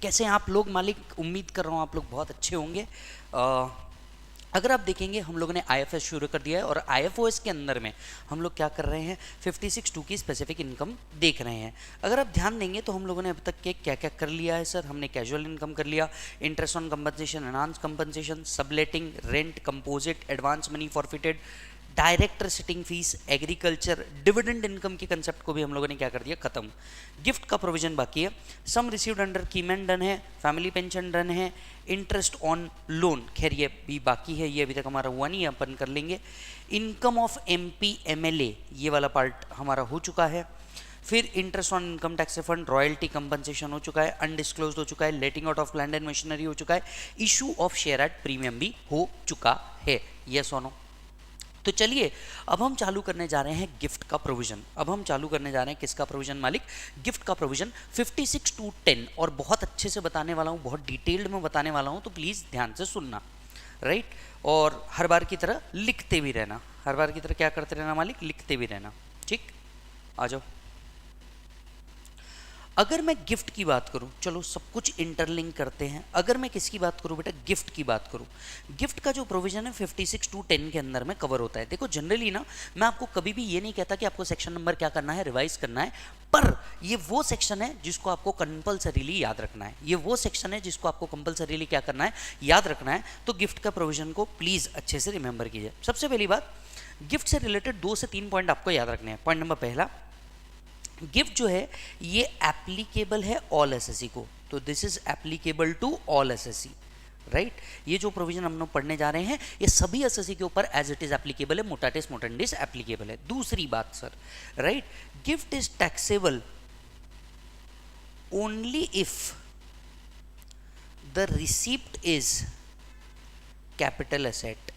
कैसे हैं आप लोग मालिक? उम्मीद कर रहा हूँ आप लोग बहुत अच्छे होंगे। अगर आप देखेंगे हम लोगों ने IFS शुरू कर दिया है और IFOS के अंदर में हम लोग क्या कर रहे हैं 56(2) की स्पेसिफिक इनकम देख रहे हैं। अगर आप ध्यान देंगे तो हम लोगों ने अब तक के क्या क्या कर लिया है सर। हमने कैजुअल इनकम कर लिया, interest on compensation, enhance compensation, subletting, rent, composite, advance money forfeited, director sitting fees, agriculture, dividend income के कंसेप्ट को भी हम लोगों ने क्या कर दिया, खत्म। गिफ्ट का प्रोविजन बाकी है, सम रिसीव्ड अंडर कीमैन डन है, फैमिली पेंशन डन है, इंटरेस्ट ऑन लोन खैर ये भी बाकी है, ये अभी तक हमारा हुआ नहीं है, अपन कर लेंगे। इनकम ऑफ MP MLA ये वाला पार्ट हमारा हो चुका है। फिर interest on income tax refund, royalty compensation हो चुका है, अनडिस्क्लोज्ड हो चुका है, लेटिंग out of land and machinery हो चुका है, issue of share at premium भी हो चुका है। यस और नो? तो चलिए अब हम चालू करने जा रहे हैं गिफ्ट का प्रोविजन। अब हम चालू करने जा रहे हैं किसका प्रोविजन मालिक? गिफ्ट का प्रोविजन 56(2)(10 और बहुत अच्छे से बताने वाला हूँ, बहुत डिटेल्ड में बताने वाला हूँ, तो प्लीज़ ध्यान से सुनना, राइट। और हर बार की तरह लिखते भी रहना, हर बार की तरह क्या करते रहना मालिक? लिखते भी रहना, ठीक। आ जाओ। अगर मैं गिफ्ट की बात करूं, चलो सब कुछ इंटरलिंक करते हैं। अगर मैं किसकी बात करूं बेटा? गिफ्ट की बात करूं। गिफ्ट का जो प्रोविजन है 56(2)(10 के अंदर में कवर होता है। देखो जनरली ना मैं आपको कभी भी ये नहीं कहता कि आपको सेक्शन नंबर क्या करना है, रिवाइज करना है, पर ये वो सेक्शन है जिसको आपको कंपल्सरीली याद रखना है। ये वो सेक्शन है जिसको आपको कंपल्सरीली क्या करना है, याद रखना है। तो गिफ्ट का प्रोविजन को प्लीज अच्छे से रिमेंबर कीजिए। सबसे पहली बात, गिफ्ट से रिलेटेड 2 से 3 पॉइंट आपको याद रखने हैं। पॉइंट नंबर पहला, गिफ्ट जो है ये एप्लीकेबल है ऑल एसएससी को, तो this is applicable to all SSC, right. ये जो प्रोविजन हम लोग पढ़ने जा रहे हैं ये सभी एसएससी के ऊपर एज इट इज एप्लीकेबल है, मोटाटिस मोटेंडिस एप्लीकेबल है। दूसरी बात sir, right, gift is taxable only if the receipt is capital asset.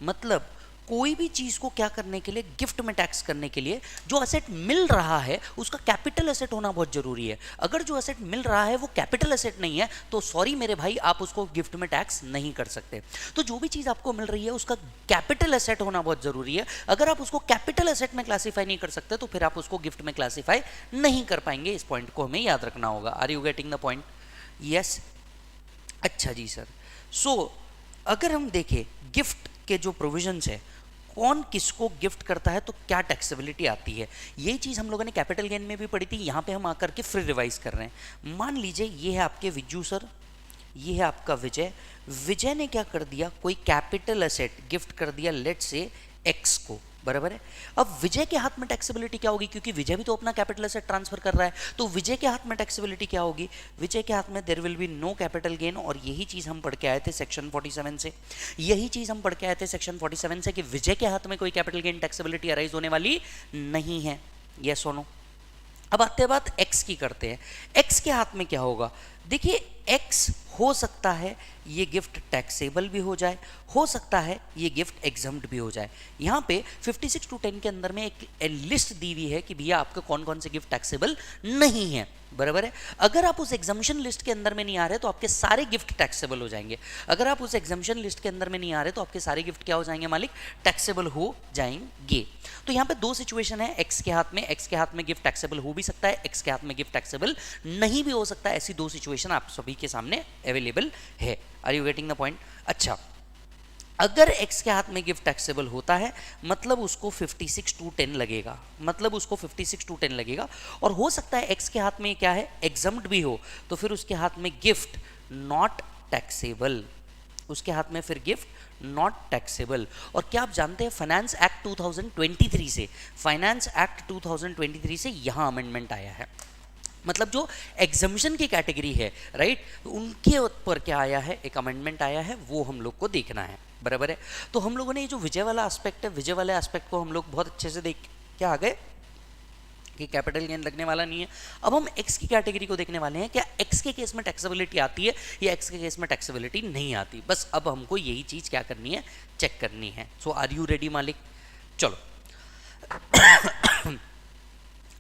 मतलब कोई भी चीज को क्या करने के लिए, गिफ्ट में टैक्स करने के लिए जो एसेट मिल रहा है उसका कैपिटल एसेट होना बहुत जरूरी है। अगर जो एसेट मिल रहा है वो कैपिटल एसेट नहीं है तो सॉरी मेरे भाई, आप उसको गिफ्ट में टैक्स नहीं कर सकते। तो जो भी चीज आपको मिल रही है उसका कैपिटल एसेट होना बहुत जरूरी है। अगर आप उसको कैपिटल एसेट में क्लासीफाई नहीं कर सकते तो फिर आप उसको गिफ्ट में क्लासीफाई नहीं कर पाएंगे। इस पॉइंट को हमें याद रखना होगा। Are you getting the point? Yes, अच्छा जी सर। सो अगर हम देखें गिफ्ट के जो प्रोविजंस है, कौन किसको गिफ्ट करता है तो क्या टैक्सेबिलिटी आती है, ये चीज़ हम लोगों ने कैपिटल गेन में भी पढ़ी थी। यहाँ पे हम आकर के फिर रिवाइज कर रहे हैं। मान लीजिए ये है आपके विज्जू सर, ये है आपका विजय। विजय ने क्या कर दिया, कोई कैपिटल एसेट गिफ्ट कर दिया लेट से एक्स को, बराबर है। अब विजय के हाथ में टैक्सेबिलिटी क्या होगी, क्योंकि विजय भी तो अपना कैपिटल एसेट ट्रांसफर कर रहा है, तो विजय के हाथ में टैक्सेबिलिटी क्या होगी? विजय के हाथ में there will be no capital gain. और यही चीज हम पढ़ के आए थे सेक्शन 47 से, यही चीज हम पढ़ के आए थे सेक्शन 47 से कि विजय के हाथ में कोई कैपिटल गेन टैक्सेबिलिटी अराइज होने वाली नहीं है। यस और नो? अब आते हैं बात एक्स की करते हैं। एक्स के हाथ में क्या होगा? देखिए एक्स हो सकता है ये गिफ्ट टैक्सेबल भी हो जाए, हो सकता है ये गिफ्ट एग्जम्प्ट भी हो जाए। यहाँ पे 56(2)(10 के अंदर में एक लिस्ट दी हुई है कि भैया आपके कौन कौन से गिफ्ट टैक्सेबल नहीं है, बराबर है। अगर आप उस एग्जाम्शन लिस्ट के अंदर में नहीं आ रहे तो आपके सारे गिफ्ट टैक्सेबल हो जाएंगे। अगर आप उस एग्जाम्शन लिस्ट के अंदर में नहीं आ रहे तो आपके सारे गिफ्ट क्या हो जाएंगे मालिक? टैक्सेबल हो जाएंगे। तो यहाँ पे 2 सिचुएशन है एक्स के हाथ में। एक्स के हाथ में गिफ्ट टैक्सेबल हो भी सकता है, एक्स के हाथ में गिफ्ट टैक्सेबल नहीं भी हो सकता है। ऐसी 2 सिचुएशन आप सभी के सामने अवेलेबल है। Are you getting the point? अच्छा, अगर x के हाथ में गिफ्ट टैक्सेबल होता है मतलब उसको 56(2)(10 लगेगा, मतलब उसको 56(2)(10 लगेगा। और हो सकता है x के हाथ में क्या है, एग्जम्प्ट भी हो, तो फिर उसके हाथ में गिफ्ट नॉट टैक्सेबल, उसके हाथ में फिर गिफ्ट नॉट टैक्सेबल। और क्या आप जानते हैं फाइनेंस एक्ट 2023 से, फाइनेंस एक्ट 2023 से यहां अमेंडमेंट आया है। मतलब जो एग्जम्पशन की कैटेगरी है, राइट, उनके ऊपर क्या आया है, एक अमेंडमेंट आया है, वो हम लोग को देखना है, बराबर है। तो हम लोगों ने ये जो विजय वाला एस्पेक्ट है, विजय वाले एस्पेक्ट को हम लोग बहुत अच्छे से देख क्या आ गए कि कैपिटल गेन लगने वाला नहीं है। अब हम एक्स की कैटेगरी को देखने वाले हैं, क्या एक्स के केस में टैक्सेबिलिटी आती है या एक्स के केस में टैक्सेबिलिटी नहीं आती। बस अब हमको यही चीज क्या करनी है, चेक करनी है। सो आर यू रेडी मालिक? चलो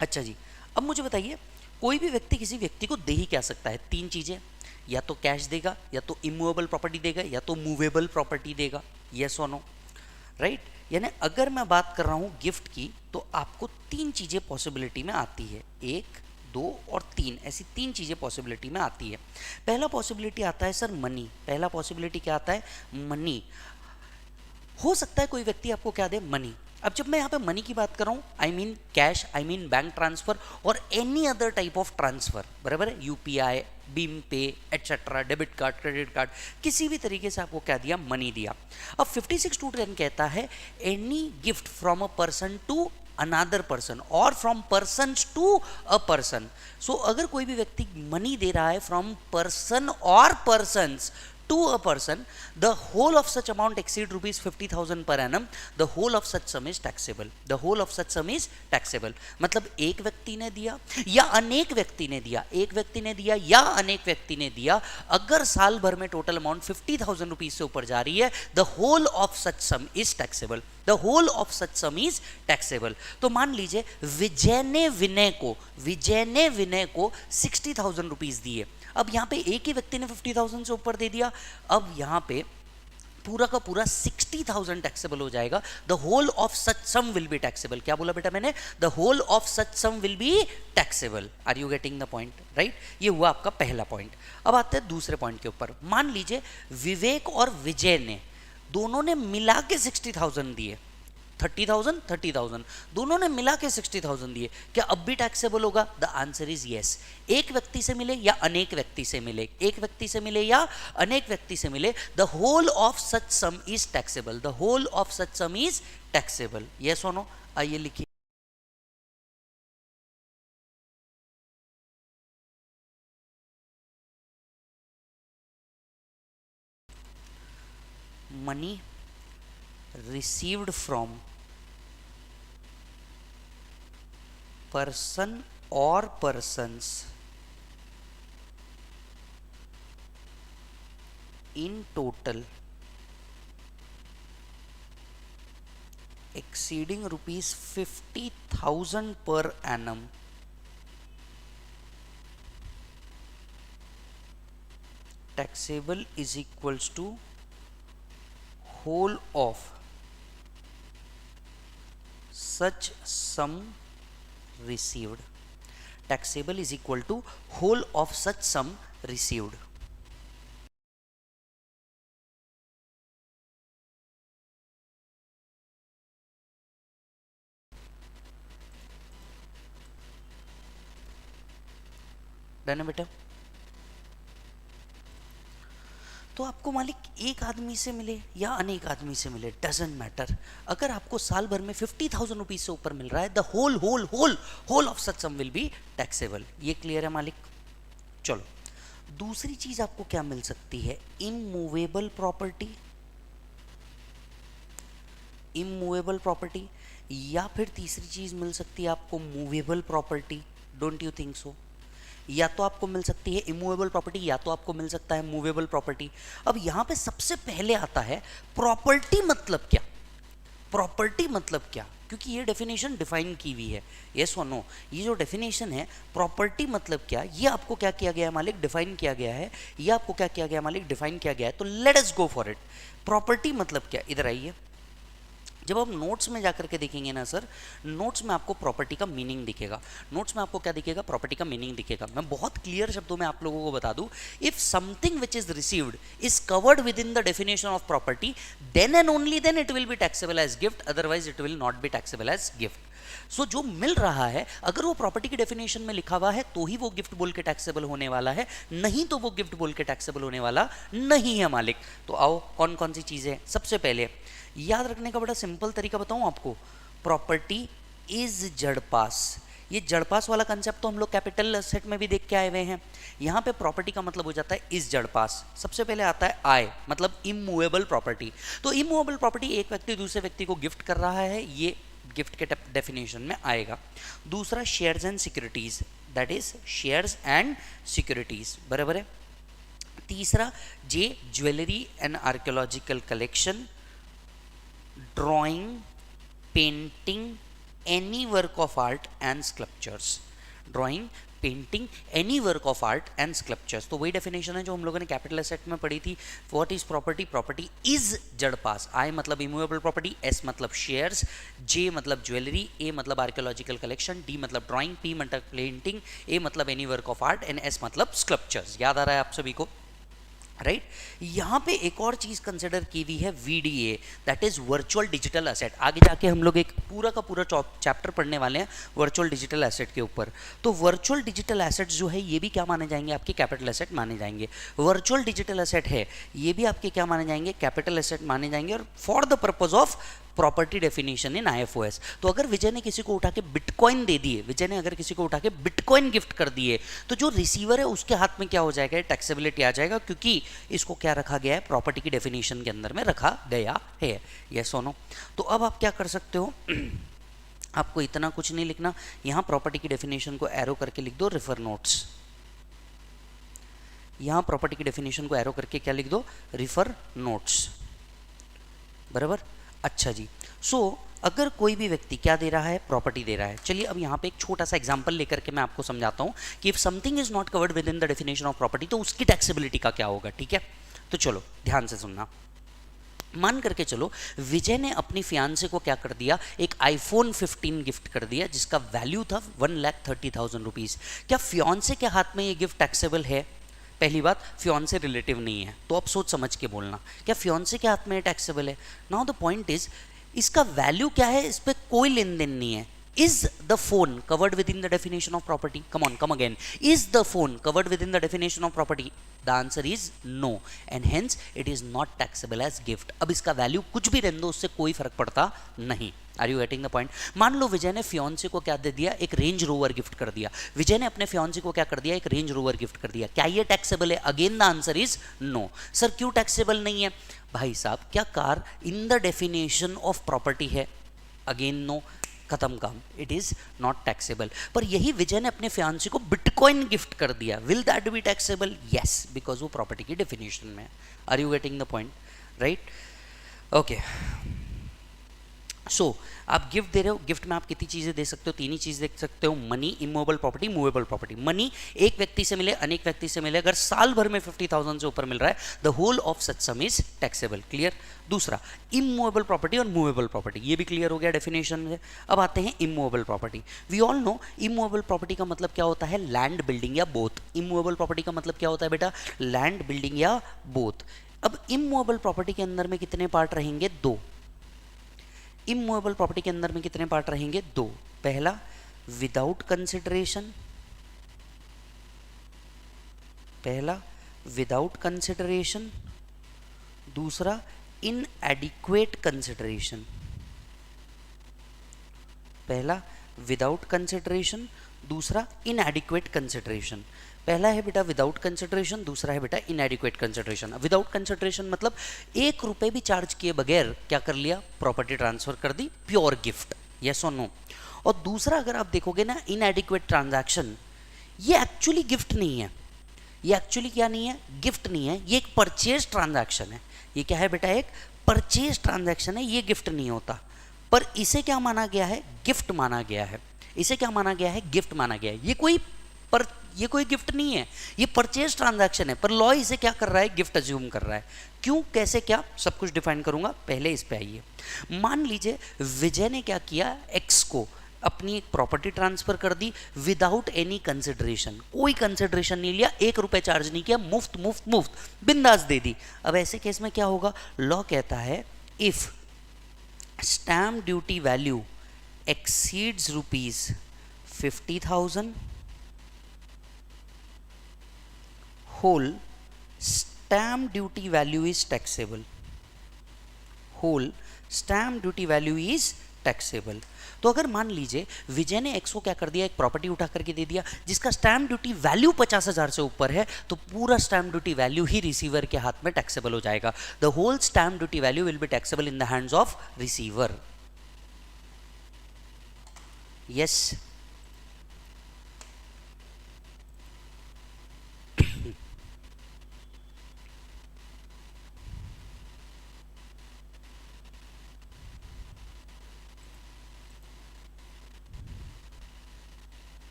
अच्छा जी, अब मुझे बताइए कोई भी व्यक्ति किसी व्यक्ति को दे ही क्या सकता है? 3 चीजें, या तो कैश देगा, या तो इमूवेबल प्रॉपर्टी देगा, या तो मूवेबल प्रॉपर्टी देगा। यस और नो? राइट। यानी अगर मैं बात कर रहा हूं गिफ्ट की तो आपको 3 चीजें पॉसिबिलिटी में आती है, 1, 2 और 3, ऐसी 3 चीज़ें पॉसिबिलिटी में आती है। पहला पॉसिबिलिटी आता है सर मनी। पहला पॉसिबिलिटी क्या आता है? मनी। हो सकता है कोई व्यक्ति आपको क्या दे? मनी। अब जब मैं यहाँ पे मनी की बात कर रहा हूँ, I mean cash, I mean bank transfer और any other type of transfer, बराबर है? UPI, BHIM pay, etcetera, debit card, credit card, किसी भी तरीके से आपको क्या दिया? मनी दिया। अब 56(2) कहता है any gift from a person to another person और from person to a person. So अगर कोई भी व्यक्ति मनी दे रहा है फ्रॉम पर्सन और persons to a person, the whole of such amount exceed rupees 50,000 per annum, the whole of such sum is taxable. The whole of such sum is taxable. मतलब एक व्यक्ति ने दिया या अनेक व्यक्ति ने दिया, एक व्यक्ति ने दिया या अनेक व्यक्ति ने दिया, अगर साल भर में टोटल अमाउंट 50,000 रुपीज से ऊपर जा रही है, the whole of such sum is taxable. The whole of such sum is taxable. तो मान लीजिए विजय ने विनय को 60,000 रुपीज दिए। अब यहाँ पे एक ही व्यक्ति ने 50,000 से ऊपर दे दिया, अब यहाँ पे पूरा का पूरा 60,000 टैक्सेबल हो जाएगा। The whole of such sum will be taxable. क्या बोला बेटा मैंने? The whole of such sum will be taxable. Are you getting the point? Right, ये हुआ आपका पहला पॉइंट। अब आते हैं दूसरे पॉइंट के ऊपर। मान लीजिए विवेक और विजय ने दोनों ने मिला के 60,000 दिए, 30,000 दोनों ने मिला के 60,000 दिए, क्या अब भी टैक्सेबल होगा? The answer is yes. एक व्यक्ति से मिले या अनेक व्यक्ति से मिले, एक व्यक्ति से मिले या अनेक व्यक्ति से मिले, the whole of such sum is taxable. The whole of such sum is taxable. Yes और नो? आइए लिखिए। Money received from person or persons in total exceeding rupees 50,000 per annum taxable is equals to whole of such sum received. Taxable is equal to whole of such sum received. Done है बेटा? तो आपको मालिक एक आदमी से मिले या अनेक आदमी से मिले, डजेंट मैटर। अगर आपको साल भर में 50,000 रुपीज से ऊपर मिल रहा है, the whole of such sum will be taxable. ये क्लियर है मालिक? चलो, दूसरी चीज आपको क्या मिल सकती है? Immovable property. इमूवेबल प्रॉपर्टी, या फिर तीसरी चीज मिल सकती है आपको movable property. Don't you think so? या तो आपको मिल सकती है इमूवेबल प्रॉपर्टी या तो आपको मिल सकता है मूवेबल प्रॉपर्टी। अब यहां पे सबसे पहले आता है प्रॉपर्टी मतलब क्या? प्रॉपर्टी मतलब क्या? क्योंकि ये डेफिनेशन डिफाइन की हुई है। यस और नो? ये जो डेफिनेशन है प्रॉपर्टी मतलब क्या, ये आपको क्या किया गया है मालिक? डिफाइन किया गया है। ये आपको क्या किया गया मालिक? डिफाइन किया गया है। तो let us go for it. Property मतलब क्या? इधर आइए। जब आप नोट्स में जाकर के देखेंगे ना सर, नोट्स में आपको प्रॉपर्टी का मीनिंग दिखेगा। नोट्स में आपको क्या दिखेगा? प्रॉपर्टी का मीनिंग दिखेगा। मैं बहुत क्लियर शब्दों में आप लोगों को बता दूं, if something which is received is covered within the definition of property, then and only then it will be taxable as gift, otherwise it will not be taxable as gift. So जो मिल रहा है अगर वो property की definition में लिखा हुआ है तो ही वो गिफ्ट बोल के टैक्सेबल होने वाला है, नहीं तो वो गिफ्ट बोल के टैक्सेबल होने वाला नहीं है मालिक। तो आओ कौन कौन सी चीजें? सबसे पहले याद रखने का बड़ा सिंपल तरीका बताऊं आपको, प्रॉपर्टी इज जड़ पास। ये जड़ पास वाला कंसेप्ट तो हम लोग कैपिटल एसेट में भी देख के आए हुए हैं। यहाँ पे प्रॉपर्टी का मतलब हो जाता है इज जड़ पास। सबसे पहले आता है आई, मतलब इमूवेबल प्रॉपर्टी। तो इमूवेबल प्रॉपर्टी एक व्यक्ति दूसरे व्यक्ति को गिफ्ट कर रहा है, ये गिफ्ट के डेफिनेशन में आएगा। दूसरा shares and securities, that is shares and securities, बराबर है। तीसरा जे jewellery and archaeological collection, drawing, painting, any work of art and sculptures. Drawing, painting, any work of art and sculptures. तो वही डेफिनेशन है जो हम लोगों ने कैपिटल एसेट में पढ़ी थी। What is property? Property is जड़ पास। आई मतलब इमूवेबल प्रॉपर्टी, एस मतलब शेयर्स, जे मतलब ज्वेलरी, ए मतलब आर्कियोलॉजिकल कलेक्शन, डी मतलब ड्राइंग, पी मतलब पेंटिंग, ए मतलब any work of art and S मतलब स्कल्पचर्स। याद आ रहा है आप सभी को? राइट यहां पे एक और चीज कंसिडर की हुई है VDA, that is virtual digital asset. आगे जाके हम लोग एक पूरा का पूरा चैप्टर पढ़ने वाले हैं वर्चुअल डिजिटल एसेट के ऊपर। तो वर्चुअल डिजिटल एसेट्स जो है ये भी क्या माने जाएंगे? आपके कैपिटल एसेट माने जाएंगे। वर्चुअल डिजिटल एसेट है ये भी आपके क्या माने जाएंगे? कैपिटल एसेट माने जाएंगे, और for the purpose of property definition in IFOS. तो अगर विजय ने किसी को उठा के बिटकॉइन दे दिए, विजय ने अगर किसी को उठा के बिटकॉइन गिफ्ट कर दिए, तो जो रिसीवर है उसके हाथ में क्या हो जाएगा? टैक्सेबिलिटी आ जाएगा, क्योंकि इसको क्या रखा गया है? प्रॉपर्टी की डेफिनेशन के अंदर में रखा गया है। यस और नो? तो अब आप क्या कर सकते हो आपको इतना कुछ नहीं लिखना, यहां प्रॉपर्टी की डेफिनेशन को एरो करके लिख दो रेफर नोट्स। यहां प्रॉपर्टी की डेफिनेशन को एरो करके क्या लिख दो? Refer notes. बराबर? अच्छा जी। अगर कोई भी व्यक्ति क्या दे रहा है? प्रॉपर्टी दे रहा है। चलिए अब यहाँ पे एक छोटा सा एग्जांपल लेकर के मैं आपको समझाता हूँ कि if something is not covered within the definition of property, तो उसकी टैक्सेबिलिटी का क्या होगा। ठीक है, तो चलो ध्यान से सुनना। मान करके चलो विजय ने अपनी फियांसे को क्या कर दिया? एक आईफोन 15 गिफ्ट कर दिया, जिसका वैल्यू था 1,30,000 रुपीज। क्या फियांसे के हाथ में ये गिफ्ट टैक्सेबल है? पहली बात, फियांसे रिलेटिव नहीं है, तो आप सोच समझ के बोलना, क्या फियांसे के हाथ में टैक्सेबल है? नाउ द पॉइंट इज, इसका वैल्यू क्या है? इस पर कोई लेन देन नहीं है। Is the phone covered within the definition of property? Come on, come again. Is the phone covered within the definition of property? The answer is no, and hence it is not taxable as gift. अब इसका value कुछ भी रहने दो, उससे कोई फर्क पड़ता नहीं। Are you getting the point? मान लो विजय ने फियांसे को क्या दे दिया? एक रेंज रोवर गिफ्ट कर दिया। विजय ने अपने फियांसे को क्या कर दिया? एक रेंज रोवर गिफ्ट कर दिया। क्या ये टैक्सेबल है? Again the answer is no. Sir क्यों टैक्सेबल नहीं है? भाई साहब, क्या car in the definition of property है? अगेन नो, खत्म काम, इट इज नॉट टैक्सेबल। पर यही विजय ने अपने फियांसी को बिटकॉइन गिफ्ट कर दिया, will that be taxable? Yes, because वो प्रॉपर्टी की डेफिनेशन में है। Are you getting the point? Right, okay. आप गिफ्ट दे रहे हो, गिफ्ट में आप कितनी चीजें दे सकते हो? तीन ही चीज दे सकते हो, money, immovable property, movable property. Money एक व्यक्ति से मिले, अनेक व्यक्ति से मिले, अगर साल भर में 50,000 से ऊपर मिल रहा है, the whole of such sum is taxable. Clear? दूसरा, इमूवेबल प्रॉपर्टी और मूवेबल प्रॉपर्टी, ये भी क्लियर हो गया डेफिनेशन में। अब आते हैं immovable property. We all know immovable property का मतलब क्या होता है? लैंड, बिल्डिंग या बोथ। इमूवेबल प्रॉपर्टी का मतलब क्या होता है बेटा? लैंड, बिल्डिंग या बोथ। अब इमूवेबल प्रॉपर्टी के अंदर में कितने पार्ट रहेंगे? दो। इमूवेबल प्रॉपर्टी के अंदर में कितने पार्ट रहेंगे? दो। पहला, विदाउट कंसिडरेशन, पहला विदाउट कंसिडरेशन, दूसरा इनएडिक्वेट कंसिडरेशन। पहला विदाउट कंसिडरेशन, दूसरा इनएडिक्वेट कंसिडरेशन। पहला है बेटा विदाउट कंसिडरेशन, दूसरा है बेटा इनएडिक्वेट कंसिडरेशन। विदाउट कंसिडरेशन मतलब 1 रुपए भी चार्ज किए बगैर क्या कर लिया? प्रॉपर्टी ट्रांसफर कर दी, प्योर गिफ्ट। यस और नो? और दूसरा अगर आप देखोगे ना, इनएडिक्वेट ट्रांजैक्शन, ये एक्चुअली गिफ्ट नहीं है। ये एक्चुअली क्या नहीं है? गिफ्ट नहीं है, ये एक परचेज ट्रांजैक्शन है। ये क्या है बेटा? एक परचेज ट्रांजैक्शन है, ये गिफ्ट नहीं होता। पर इसे क्या माना गया है? गिफ्ट माना गया है। इसे क्या माना गया है? गिफ्ट माना गया है। ये कोई गिफ्ट नहीं है, ये परचेज ट्रांजैक्शन है, पर लॉ इसे क्या कर रहा है? गिफ्ट अज्यूम कर रहा है। क्यों, कैसे, क्या, सब कुछ डिफाइन करूंगा, पहले इस पे आइए। मान लीजिए विजय ने क्या किया? एक्स को अपनी एक प्रॉपर्टी ट्रांसफर कर दी विदाउट एनी कंसिडरेशन, कोई कंसिडरेशन नहीं लिया, 1 रुपए चार्ज नहीं किया, मुफ्त मुफ्त मुफ्त बिंदास दे दी। अब ऐसे केस में क्या होगा? लॉ कहता है if stamp duty value exceeds ₹50,000, whole stamp duty value is taxable. Whole stamp duty value is taxable. तो अगर मान लीजिए विजय ने एक्स को क्या कर दिया? एक प्रॉपर्टी उठा करके दे दिया जिसका स्टैम्प ड्यूटी वैल्यू 50,000 से ऊपर है, तो पूरा स्टैम्प ड्यूटी वैल्यू ही रिसीवर के हाथ में टैक्सेबल हो जाएगा। The whole stamp duty value will be taxable in the hands of receiver. Yes,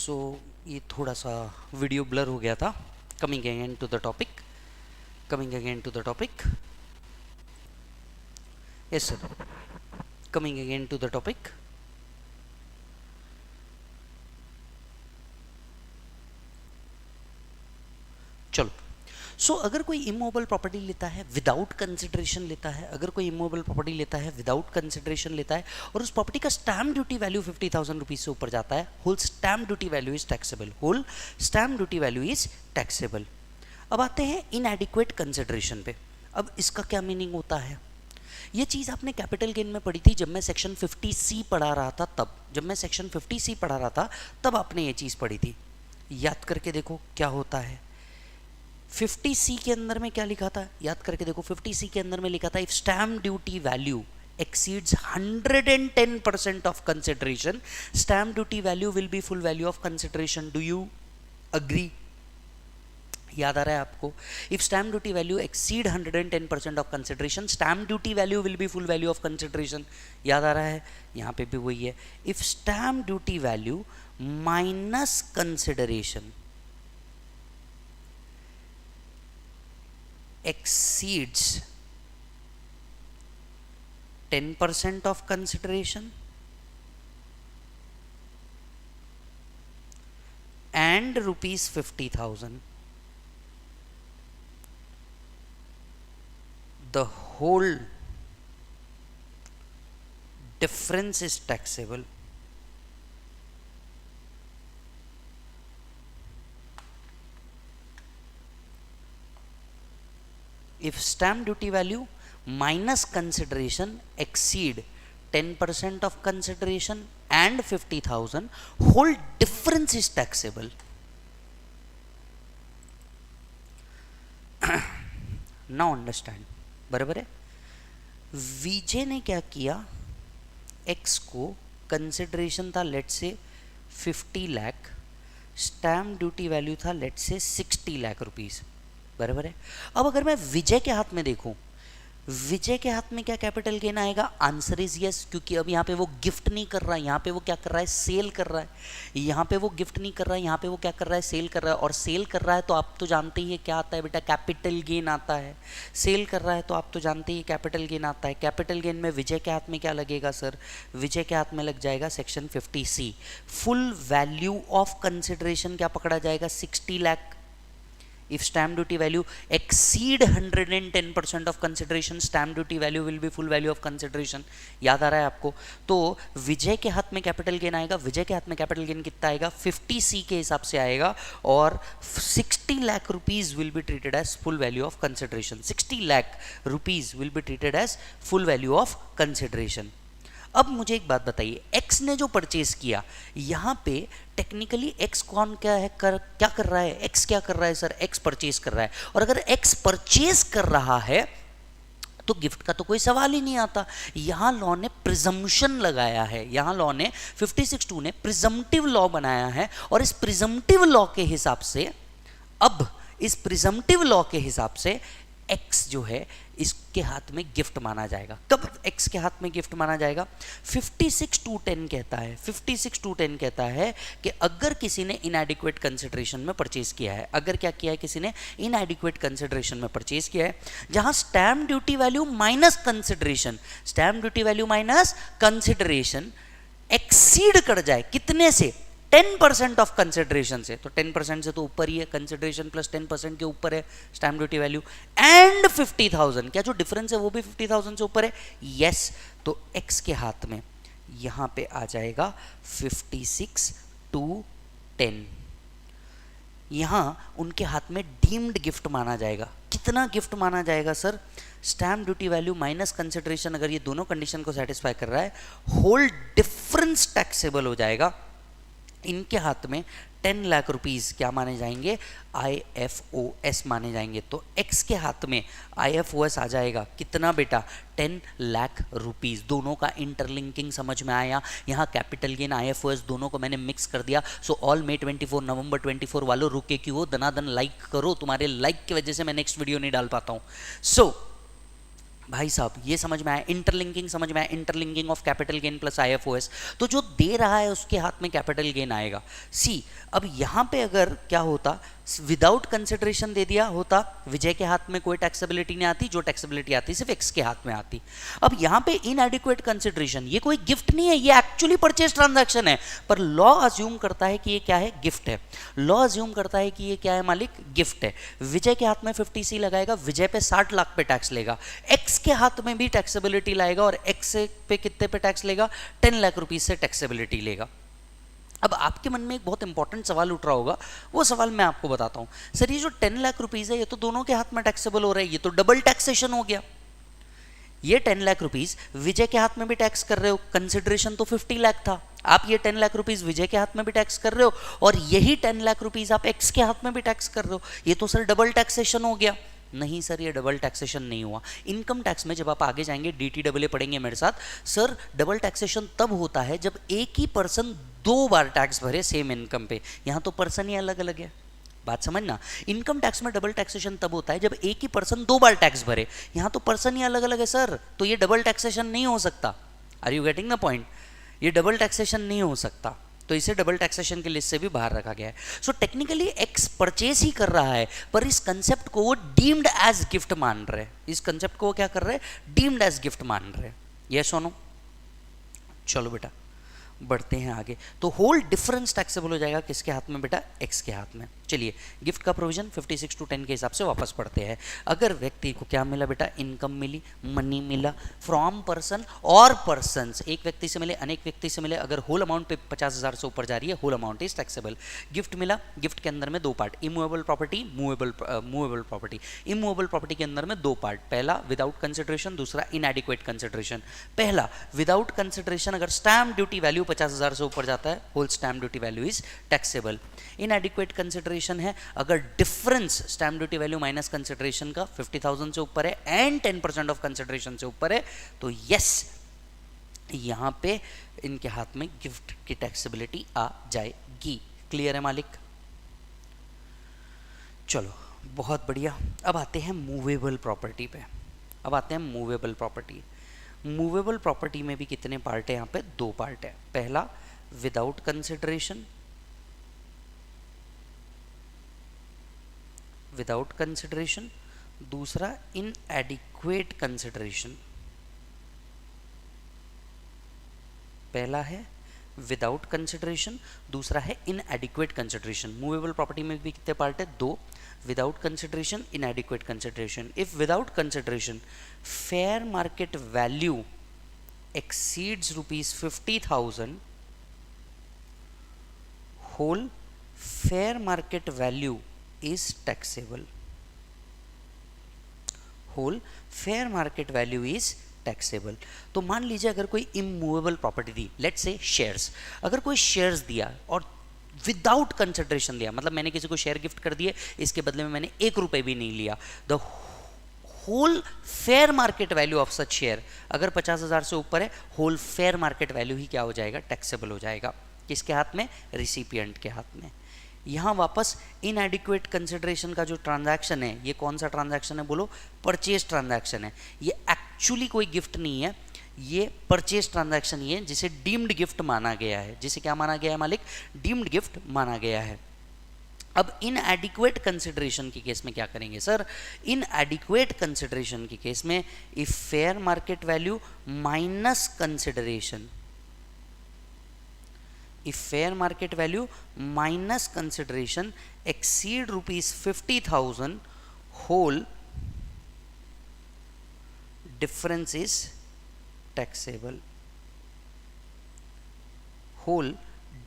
so ये थोड़ा सा वीडियो ब्लर हो गया था. Coming again to the topic. Yes sir, coming again to the topic. चलो, सो अगर कोई इमूवेबल प्रॉपर्टी लेता है विदाउट कंसिडरेशन लेता है, और उस प्रॉपर्टी का स्टैम्प ड्यूटी वैल्यू 50,000 रुपीज से ऊपर जाता है, whole stamp duty value is taxable. अब आते हैं इनएडिक्वेट कंसिडरेशन पे. अब इसका क्या मीनिंग होता है? ये चीज़ आपने कैपिटल गेन में पढ़ी थी जब मैं सेक्शन 50C पढ़ा रहा था. तब आपने ये चीज़ पढ़ी थी. याद करके देखो क्या होता है. 50C के अंदर में क्या लिखा था? याद करके देखो. 50C के अंदर में लिखा था if stamp duty value exceeds 110% of consideration, stamp duty value will be full value of consideration. Do you agree? याद आ रहा है आपको? If stamp duty value exceed 110% of consideration, stamp duty value will be full value of consideration. याद आ रहा है? यहाँ पे भी वही है. If stamp duty value minus consideration exceeds 10% of consideration and rupees 50,000, the whole difference is taxable. If stamp duty value minus consideration exceed 10% of consideration and 50,000, whole difference is taxable. Now understand. बराबर है? विजय ने क्या किया? X को consideration था late से 50 lakh, stamp duty value था late से 60 लाख रुपीस. बराबर है? अब अगर मैं विजय के हाथ में देखूं, विजय के हाथ में क्या कैपिटल गेन आएगा? आंसर इज यस, क्योंकि अब यहाँ पे वो गिफ्ट नहीं कर रहा है, यहाँ पे वो क्या कर रहा है? सेल कर रहा है. यहाँ पे वो गिफ्ट नहीं कर रहा है, यहाँ पे वो क्या कर रहा है? सेल कर रहा है. और सेल कर रहा है तो आप तो जानते ही है क्या आता है बेटा? कैपिटल गेन आता है. सेल कर रहा है तो आप तो जानते ही कैपिटल गेन आता है. कैपिटल गेन में विजय के हाथ में क्या लगेगा सर? विजय के हाथ में लग जाएगा section 50C. Full value of consideration क्या पकड़ा जाएगा? 60 lakh. If stamp duty value exceed 110% of consideration, stamp duty value will be full value of consideration. याद आ रहा है आपको? तो विजय के हाथ में कैपिटल गेन आएगा. विजय के हाथ में कैपिटल गेन कितना आएगा? 50C के हिसाब से आएगा, और 60 lakh rupees will be treated as full value of consideration. 60 lakh rupees will be treated as full value of consideration. अब मुझे एक बात बताइए, एक्स ने जो परचेज किया, यहाँ पे टेक्निकली एक्स कौन क्या है क्या कर रहा है? एक्स क्या कर रहा है सर? एक्स परचेज कर रहा है. और अगर एक्स परचेज कर रहा है तो गिफ्ट का तो कोई सवाल ही नहीं आता. यहाँ लॉ ने प्रिजम्पशन लगाया है. यहाँ लॉ ने 56(2) ने प्रिजम्पटिव लॉ बनाया है, और इस प्रिजम्पटिव लॉ के हिसाब से, अब इस प्रिजम्पटिव लॉ के हिसाब से एक्स जो है इसके हाथ में गिफ्ट माना जाएगा. कब एक्स के हाथ में गिफ्ट माना जाएगा? 56(2)(10) कहता है कि अगर किसी ने इनएडिक्वेट कंसिडरेशन में परचेज किया है, अगर क्या किया है? किसी ने इनएडिक्वेट कंसिडरेशन में परचेज किया है, जहां stamp duty value minus consideration exceed कर जाए कितने से? 10% ऑफ कंसिडरेशन से. तो 10% से तो ऊपर ही है, कंसिडरेशन प्लस 10% के ऊपर है स्टैम्प ड्यूटी वैल्यू, एंड 50,000, क्या जो डिफरेंस है वो भी 50,000 से ऊपर है. यस. तो एक्स के हाथ में यहां पे आ जाएगा 56(2)(10). यहां उनके हाथ में डीम्ड गिफ्ट माना जाएगा. कितना गिफ्ट माना जाएगा sir? Stamp duty value minus consideration, अगर ये दोनों कंडीशन को सेटिस्फाई कर रहा है, होल डिफरेंस टैक्सेबल हो जाएगा. इनके हाथ में 10 लाख रुपीस क्या माने जाएंगे? IFOS माने जाएंगे. तो एक्स के हाथ में IFOS आ जाएगा कितना बेटा? 10 लाख रुपीस. दोनों का इंटरलिंकिंग समझ में आया? यहाँ कैपिटल गेन IFOS दोनों को मैंने मिक्स कर दिया. सो ऑल May 24 नवंबर 24 वालों रुके क्यों? दनादन लाइक करो. तुम्हारे लाइक की वजह से मैं नेक्स्ट वीडियो नहीं डाल पाता हूँ. सो भाई साहब ये समझ में आया, इंटरलिंकिंग समझ में आया, interlinking of capital gain plus IFOS. तो जो दे रहा है उसके हाथ में कैपिटल गेन आएगा। सी, अब यहां पे अगर क्या होता, विदाउट कंसिडरेशन दे दिया होता, विजय के हाथ में कोई टैक्सेबिलिटी नहीं आती, जो टैक्सेबिलिटी आती सिर्फ एक्स के हाथ में आती। अब यहां पे इनएडिक्वेट कंसिडरेशन, ये कोई गिफ्ट नहीं है, ये एक्चुअली परचेज ट्रांजैक्शन है, पर लॉ अज्यूम करता है कि ये क्या है, गिफ्ट है। लॉ अज्यूम करता है कि ये क्या है मालिक, गिफ्ट है। विजय के हाथ में 50C लगाएगा, विजय पे 60 लाख पे टैक्स लेगा। एक्स के हाथ में भी टैक्सेबिलिटी लाएगा और एक्स पे कितने पे टैक्स लेगा, 10 लाख रुपीज से टैक्सेबिलिटी लेगा। अब आपके मन में एक बहुत इंपॉर्टेंट सवाल उठ रहा होगा, वो सवाल मैं आपको बताता हूं। सर ये जो 10 लाख रुपीज है ये तो दोनों के हाथ में टैक्सेबल हो रहा है, ये तो डबल टैक्सेशन हो गया। ये 10 लाख रुपीज विजय के हाथ में भी टैक्स कर रहे हो, कंसिडरेशन तो 50 लाख था, आप ये 10 लाख रुपीज विजय के हाथ में भी टैक्स कर रहे हो और यही 10 लाख रुपीज आप एक्स के हाथ में भी टैक्स कर रहे हो, ये तो सर डबल टैक्सेशन हो गया। नहीं सर, ये डबल टैक्सेशन नहीं हुआ। इनकम टैक्स में जब आप आगे जाएंगे DTAA पढ़ेंगे मेरे साथ, सर डबल टैक्सेशन तब होता है जब एक ही पर्सन 2 बार टैक्स भरे सेम इनकम पे। यहां तो पर्सन ही अलग अलग है, बात समझना। इनकम टैक्स में डबल टैक्सेशन तब होता है जब एक ही पर्सन 2 बार टैक्स भरे, यहां तो पर्सन ही अलग अलग है सर, तो ये डबल टैक्सेशन नहीं हो सकता। Are you getting the point? ये डबल टैक्सेशन नहीं हो सकता, तो इसे डबल टैक्सेशन की लिस्ट से भी बाहर रखा गया है। सो टेक्निकली एक्स परचेज ही कर रहा है, पर इस कंसेप्ट को वो डीम्ड एज गिफ्ट मान रहे हैं। इस कंसेप्ट को वो क्या कर रहे हैं, डीम्ड एज गिफ्ट मान रहे हैं। यस और नो? चलो बेटा बढ़ते हैं आगे। तो होल डिफरेंस टैक्सेबल हो जाएगा किसके हाथ में बेटा, एक्स के हाथ में। चलिए गिफ्ट का प्रोविजन 56:10 के हिसाब से वापस पढ़ते हैं। अगर व्यक्ति को क्या मिला बेटा, इनकम मिली, मनी मिला फ्रॉम पर्सन और पर्सन्स, एक व्यक्ति से मिले, अनेक व्यक्ति से मिले, अगर होल अमाउंट पे 50,000 से ऊपर जा रही है, whole amount is taxable. Gift मिला, गिफ्ट के अंदर में 2 part, immovable property, movable property. Immovable property के अंदर में 2 पार्ट, पहला विदाउट कंसिडरेशन, दूसरा इनएडिक्वेट कंसिडरेशन। पहला विदाउट कंसिडरेशन, अगर स्टैम्प ड्यूटी वैल्यू 50,000 से ऊपर जाता है, whole stamp duty value is taxable. Inadequate consideration है अगर difference stamp duty value minus consideration का 50,000 से ऊपर है एंड 10% ऑफ कंसिडरेशन से ऊपर है, तो यस यहां पे इनके हाथ में गिफ्ट की टैक्सेबिलिटी आ जाएगी। क्लियर है मालिक? चलो बहुत बढ़िया। अब आते हैं मूवेबल प्रॉपर्टी पे। अब आते हैं मूवेबल प्रॉपर्टी। मूवेबल प्रॉपर्टी में भी कितने पार्ट है, यहाँ पे 2 पार्ट है। पहला विदाउट कंसिडरेशन, विदाउट कंसिडरेशन, दूसरा इनएडिक्वेट कंसिडरेशन। पहला है विदाउट कंसिडरेशन, दूसरा है इनएडिक्वेट कंसिडरेशन। मूवेबल प्रॉपर्टी में भी कितने पार्ट है, 2, without consideration, इनएडिक्वेट consideration. If without consideration fair market value exceeds rupees 50,000, whole fair market value is taxable. Whole fair market value is taxable. तो मान लीजिए अगर कोई immovable property the, let's say shares, अगर कोई शेयर्स दिया और विदाउट कंसिडरेशन दिया, मतलब मैंने किसी को शेयर गिफ्ट कर दिए, इसके बदले में मैंने 1 रुपए भी नहीं लिया, the whole fair market value of such share अगर 50,000 से ऊपर है, होल फेयर मार्केट वैल्यू ही क्या हो जाएगा, टैक्सेबल हो जाएगा। किसके हाथ में, रिसिपिएंट के हाथ में। यहाँ वापस इनएडिक्वेट कंसिडरेशन का जो ट्रांजैक्शन है, ये कौन सा ट्रांजैक्शन है बोलो, परचेज ट्रांजैक्शन है। ये एक्चुअली कोई गिफ्ट नहीं है, ये परचेज ट्रांजैक्शन ही है, जिसे डीम्ड गिफ्ट माना गया है। जिसे क्या माना गया है मालिक, डीम्ड गिफ्ट माना गया है। अब इनएडिक्वेट कंसिडरेशन के केस में क्या करेंगे सर, इनएडिक्वेट कंसिडरेशन के केस में if fair market value minus consideration, if fair market value minus consideration exceed rupees 50,000, whole difference is taxable. Whole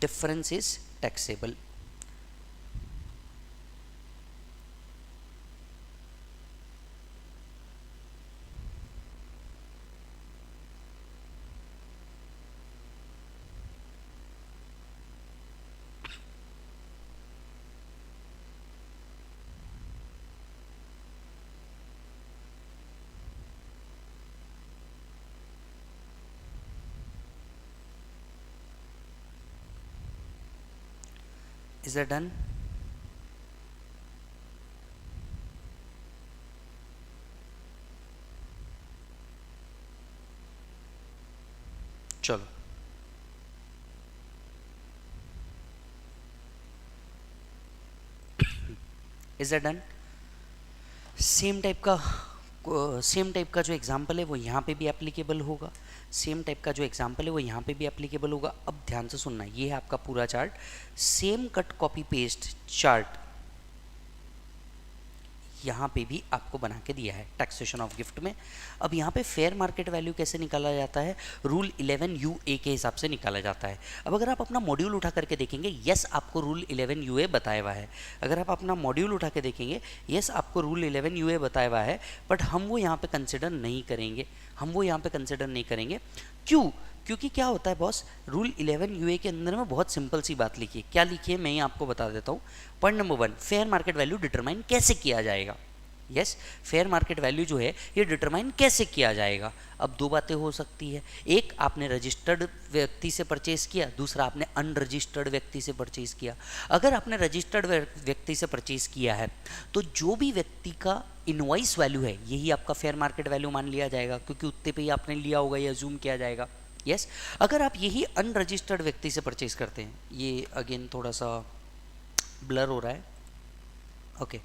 difference is taxable. Is that done? चलो is that done? Same type का जो example है वो यहाँ पे भी applicable होगा, same type का जो एग्जाम्पल है वो यहाँ पे भी एप्लीकेबल होगा। अब ध्यान से सुनना, ये है आपका पूरा chart, same cut copy paste chart यहाँ पे भी आपको बना के दिया है टैक्सेशन ऑफ गिफ्ट में। अब यहाँ पे फेयर मार्केट वैल्यू कैसे निकाला जाता है? रूल 11 UA के हिसाब से निकाला जाता है। अब अगर आप अपना मॉड्यूल उठा करके देखेंगे, यस आपको रूल 11 UA बताया हुआ है। अगर आप अपना मॉड्यूल उठा के देखेंगे, यस आपको रूल 11 UA बताया हुआ है, बट हम वो यहाँ पे कंसिडर नहीं करेंगे, क्यों? क्योंकि क्या होता है बॉस, रूल 11 UA के अंदर में बहुत सिंपल सी बात लिखी है। क्या लिखी है मैं ये आपको बता देता हूँ। Point number 1, fair market value determine कैसे किया जाएगा। यस, फेयर मार्केट वैल्यू जो है ये डिटरमाइन कैसे किया जाएगा। अब दो बातें हो सकती है, एक आपने रजिस्टर्ड व्यक्ति से परचेज किया, दूसरा आपने अनरजिस्टर्ड व्यक्ति से परचेज किया। अगर आपने रजिस्टर्ड व्यक्ति से परचेज किया है तो जो भी व्यक्ति का इनवॉइस वैल्यू है यही आपका फेयर मार्केट वैल्यू मान लिया जाएगा, क्योंकि उतने पे ही आपने लिया होगा, ये अज्यूम किया जाएगा। यस, अगर आप यही अनरजिस्टर्ड व्यक्ति से परचेज करते हैं, ये अगेन थोड़ा सा ब्लर हो रहा है, okay.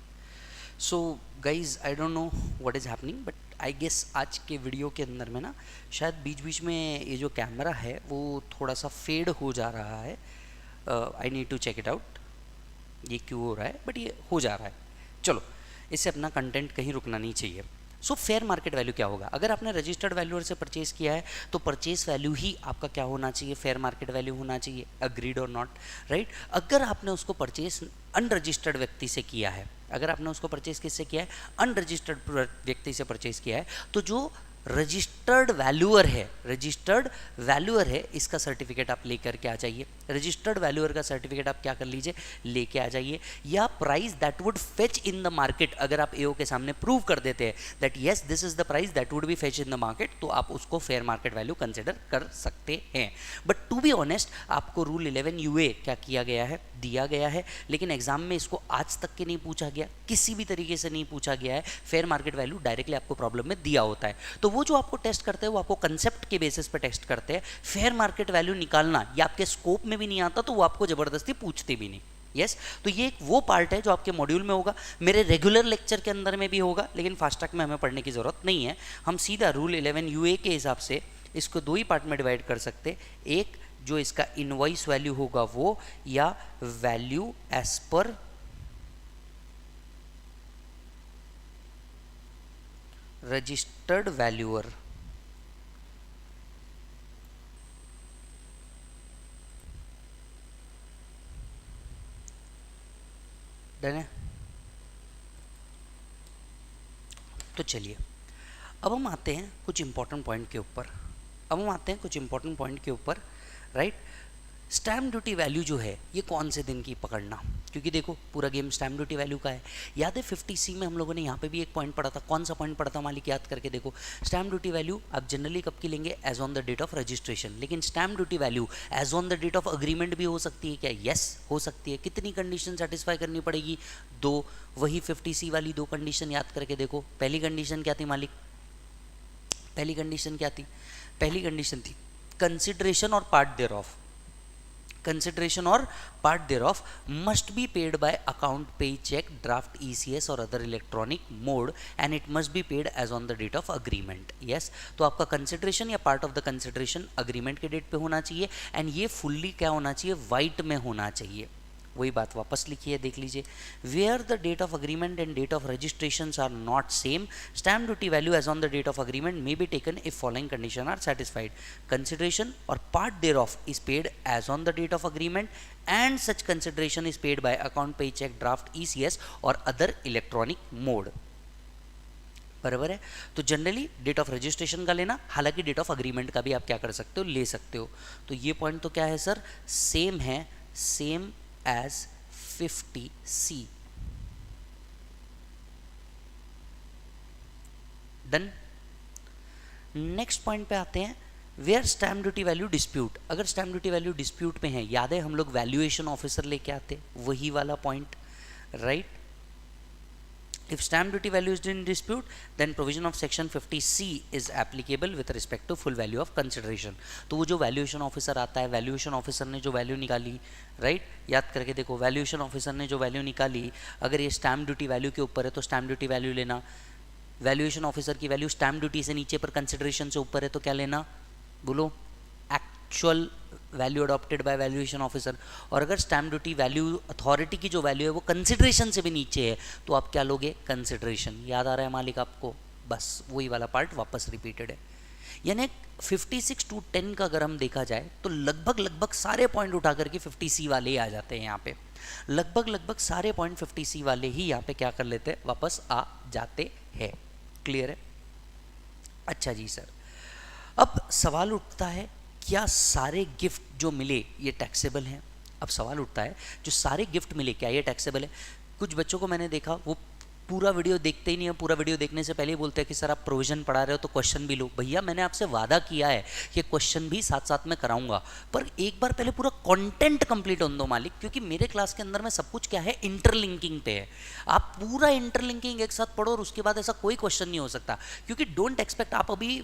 So guys I don't know what is happening, but I guess आज के वीडियो के अंदर में ना शायद बीच बीच में ये जो कैमरा है वो थोड़ा सा फेड हो जा रहा है। I need to check it out, ये क्यों हो रहा है, बट ये हो जा रहा है। चलो, इससे अपना कंटेंट कहीं रुकना नहीं चाहिए। सो फेयर मार्केट वैल्यू क्या होगा? अगर आपने रजिस्टर्ड वैल्यूअर से परचेज किया है तो परचेज वैल्यू ही आपका क्या होना चाहिए? फेयर मार्केट वैल्यू होना चाहिए। अग्रीड और नॉट, राइट? अगर आपने उसको परचेज अनरजिस्टर्ड व्यक्ति से किया है, अगर आपने उसको परचेज किससे किया है? अनरजिस्टर्ड व्यक्ति से परचेज किया है, तो जो रजिस्टर्ड वैल्यूअर है इसका सर्टिफिकेट आप लेकर के आ जाइए। रजिस्टर्ड वैल्यूअर का सर्टिफिकेट आप क्या कर लीजिए, लेके आ जाइए। या price that would fetch in the market, अगर आप एओ के सामने प्रूव कर देते हैं that yes this is the price that would be fetch in the market, तो आप उसको फेयर मार्केट वैल्यू कंसिडर कर सकते हैं। बट टू बी ऑनेस्ट, आपको रूल 11 UA क्या किया गया है, दिया गया है, लेकिन एग्जाम में इसको आज तक के नहीं पूछा गया, किसी भी तरीके से नहीं पूछा गया है। फेयर मार्केट वैल्यू डायरेक्टली आपको प्रॉब्लम में दिया होता है, तो वो जो आपको टेस्ट करते हैं वो आपको कंसेप्ट के बेसिस पे टेस्ट करते हैं। फेयर मार्केट वैल्यू निकालना ये आपके स्कोप में भी नहीं आता, तो वो आपको जबरदस्ती पूछते भी नहीं। यस, तो ये एक वो पार्ट है जो आपके मॉड्यूल में होगा, मेरे रेगुलर लेक्चर के अंदर में भी होगा, लेकिन फास्ट ट्रैक में हमें पढ़ने की जरूरत नहीं है। हम सीधा रूल 11 UA के हिसाब से इसको दो ही पार्ट में डिवाइड कर सकते, एक जो इसका इनवॉइस वैल्यू होगा वो, या value as per registered valuer. Done है? तो चलिए अब हम आते हैं कुछ इंपॉर्टेंट पॉइंट के ऊपर, राइट? स्टैम्प ड्यूटी वैल्यू जो है ये कौन से दिन की पकड़ना, क्योंकि देखो पूरा गेम स्टैम्प ड्यूटी वैल्यू का है। याद है 50C में हम लोगों ने यहाँ पे भी एक पॉइंट पढ़ा था, कौन सा पॉइंट पढ़ा था मालिक, याद करके देखो। स्टैम्प ड्यूटी वैल्यू आप जनरली कब की लेंगे? As on the date of registration, लेकिन stamp duty value as on the date of agreement भी हो सकती है क्या? यस, हो सकती है। कितनी कंडीशन सेटिस्फाई करनी पड़ेगी? 2। वही 50C वाली 2 कंडीशन याद करके देखो। पहली कंडीशन क्या थी मालिक? पहली कंडीशन थी कंसिडरेशन और part thereof. Consideration or part thereof must be paid by account, pay check, draft, ECS और other electronic mode and it must be paid as on the date of agreement. Yes, तो आपका consideration या part of the consideration agreement के date पे होना चाहिए, and ये fully क्या होना चाहिए? white में होना चाहिए। वही बात वापस लिखी है, देख लीजिए। Where the date of agreement and date of registration are not same, stamp duty value as on the date of agreement may be taken if following condition are satisfied. Consideration और part thereof is paid as on the date of agreement and such consideration is paid by account, payee cheque, draft, ECS or other electronic mode. बराबर है? तो generally date of registration का लेना, हालांकि date of agreement का भी आप क्या कर सकते हो, ले सकते हो। तो ये पॉइंट तो क्या है सर? सेम है, same as 50C। Done. Next point पे आते हैं, where stamp duty value dispute. अगर स्टैम्प ड्यूटी वैल्यू डिस्प्यूट में है, याद है हम लोग वैल्यूएशन ऑफिसर लेके आते, वही वाला point, right? If stamp duty value is in dispute, then provision of section 50C is applicable with respect to full value of consideration. तो वो जो वैल्यूएशन ऑफिसर आता है, वैल्यूएशन ऑफिसर ने जो वैल्यू निकाली, राइट, याद करके देखो, वैल्यूएशन ऑफिसर ने जो वैल्यू निकाली, अगर ये स्टैम्प ड्यूटी वैल्यू के ऊपर है तो स्टैम्प ड्यूटी वैल्यू लेना, वैल्यूएशन ऑफिसर की वैल्यू स्टैम्प ड्यूटी से नीचे पर कंसिडरेशन से ऊपर है तो क्या लेना, बोलो, actual value adopted by valuation officer. और अगर स्टैम्प ड्यूटी वैल्यू अथॉरिटी की जो वैल्यू है वो कंसिडरेशन से भी नीचे है तो आप क्या लोगे, कंसिडरेशन। याद आ रहा है मालिक आपको? बस वही वाला पार्ट वापस रिपीटेड है। यानी 56 to 10 का अगर हम देखा जाए तो लगभग सारे पॉइंट उठा करके 50C वाले ही आ जाते हैं यहाँ पे, लगभग सारे पॉइंट 50C वाले ही यहाँ पे क्या कर लेते हैं, वापस आ जाते हैं। क्लियर है? अच्छा जी सर, अब सवाल उठता है क्या सारे गिफ्ट जो मिले ये टैक्सेबल हैं? अब सवाल उठता है जो सारे गिफ्ट मिले क्या ये टैक्सेबल है? कुछ बच्चों को मैंने देखा वो पूरा वीडियो देखते ही नहीं है, पूरा वीडियो देखने से पहले ही बोलते हैं कि सर आप प्रोविजन पढ़ा रहे हो तो क्वेश्चन भी लो। भैया मैंने आपसे वादा किया है कि क्वेश्चन भी साथ साथ में कराऊंगा, पर एक बार पहले पूरा कंटेंट कंप्लीट होने दो मालिक, क्योंकि मेरे क्लास के अंदर में सब कुछ क्या है, इंटरलिंकिंग पे है। आप पूरा इंटरलिंकिंग एक साथ पढ़ो और उसके बाद ऐसा कोई क्वेश्चन नहीं हो सकता, क्योंकि डोंट एक्सपेक्ट, आप अभी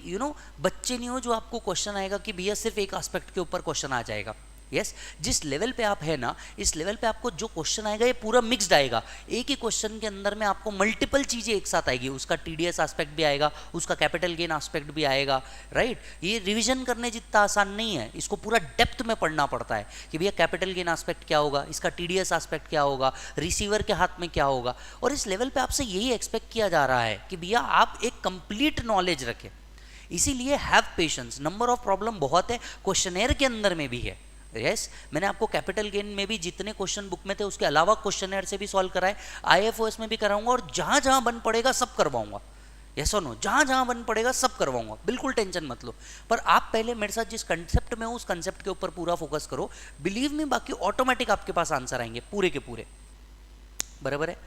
बच्चे नहीं हो जो आपको क्वेश्चन आएगा कि भैया सिर्फ एक एस्पेक्ट के ऊपर क्वेश्चन आ जाएगा। यस जिस लेवल पे आप है ना, इस लेवल पे आपको जो क्वेश्चन आएगा ये पूरा मिक्स्ड आएगा। एक ही क्वेश्चन के अंदर में आपको मल्टीपल चीजें एक साथ आएगी, उसका टीडीएस एस्पेक्ट भी आएगा, उसका कैपिटल गेन एस्पेक्ट भी आएगा, राइट। ये रिवीजन करने जितना आसान नहीं है, इसको पूरा डेप्थ में पढ़ना पड़ता है कि भैया कैपिटल गेन एस्पेक्ट क्या होगा, इसका टीडीएस एस्पेक्ट क्या होगा, रिसीवर के हाथ में क्या होगा। और इस लेवल पे आपसे यही एक्सपेक्ट किया जा रहा है कि भैया आप एक कंप्लीट नॉलेज रखें। इसीलिए have patience. Number of problem बहुत है, क्वेश्चनेयर के अंदर में भी है। यस मैंने आपको कैपिटल गेन में भी जितने क्वेश्चन बुक में थे उसके अलावा क्वेश्चनर से भी सॉल्व कराए, आईएफओएस में भी कराऊंगा, और जहां जहां बन पड़ेगा सब करवाऊंगा। यस और नो, जहां जहां बन पड़ेगा सब करवाऊंगा, बिल्कुल टेंशन मत लो। पर आप पहले मेरे साथ जिस कंसेप्ट में हो उस कंसेप्ट के ऊपर पूरा फोकस करो, बिलीव मी, बाकी ऑटोमेटिक आपके पास आंसर आएंगे पूरे के पूरे। बराबर है?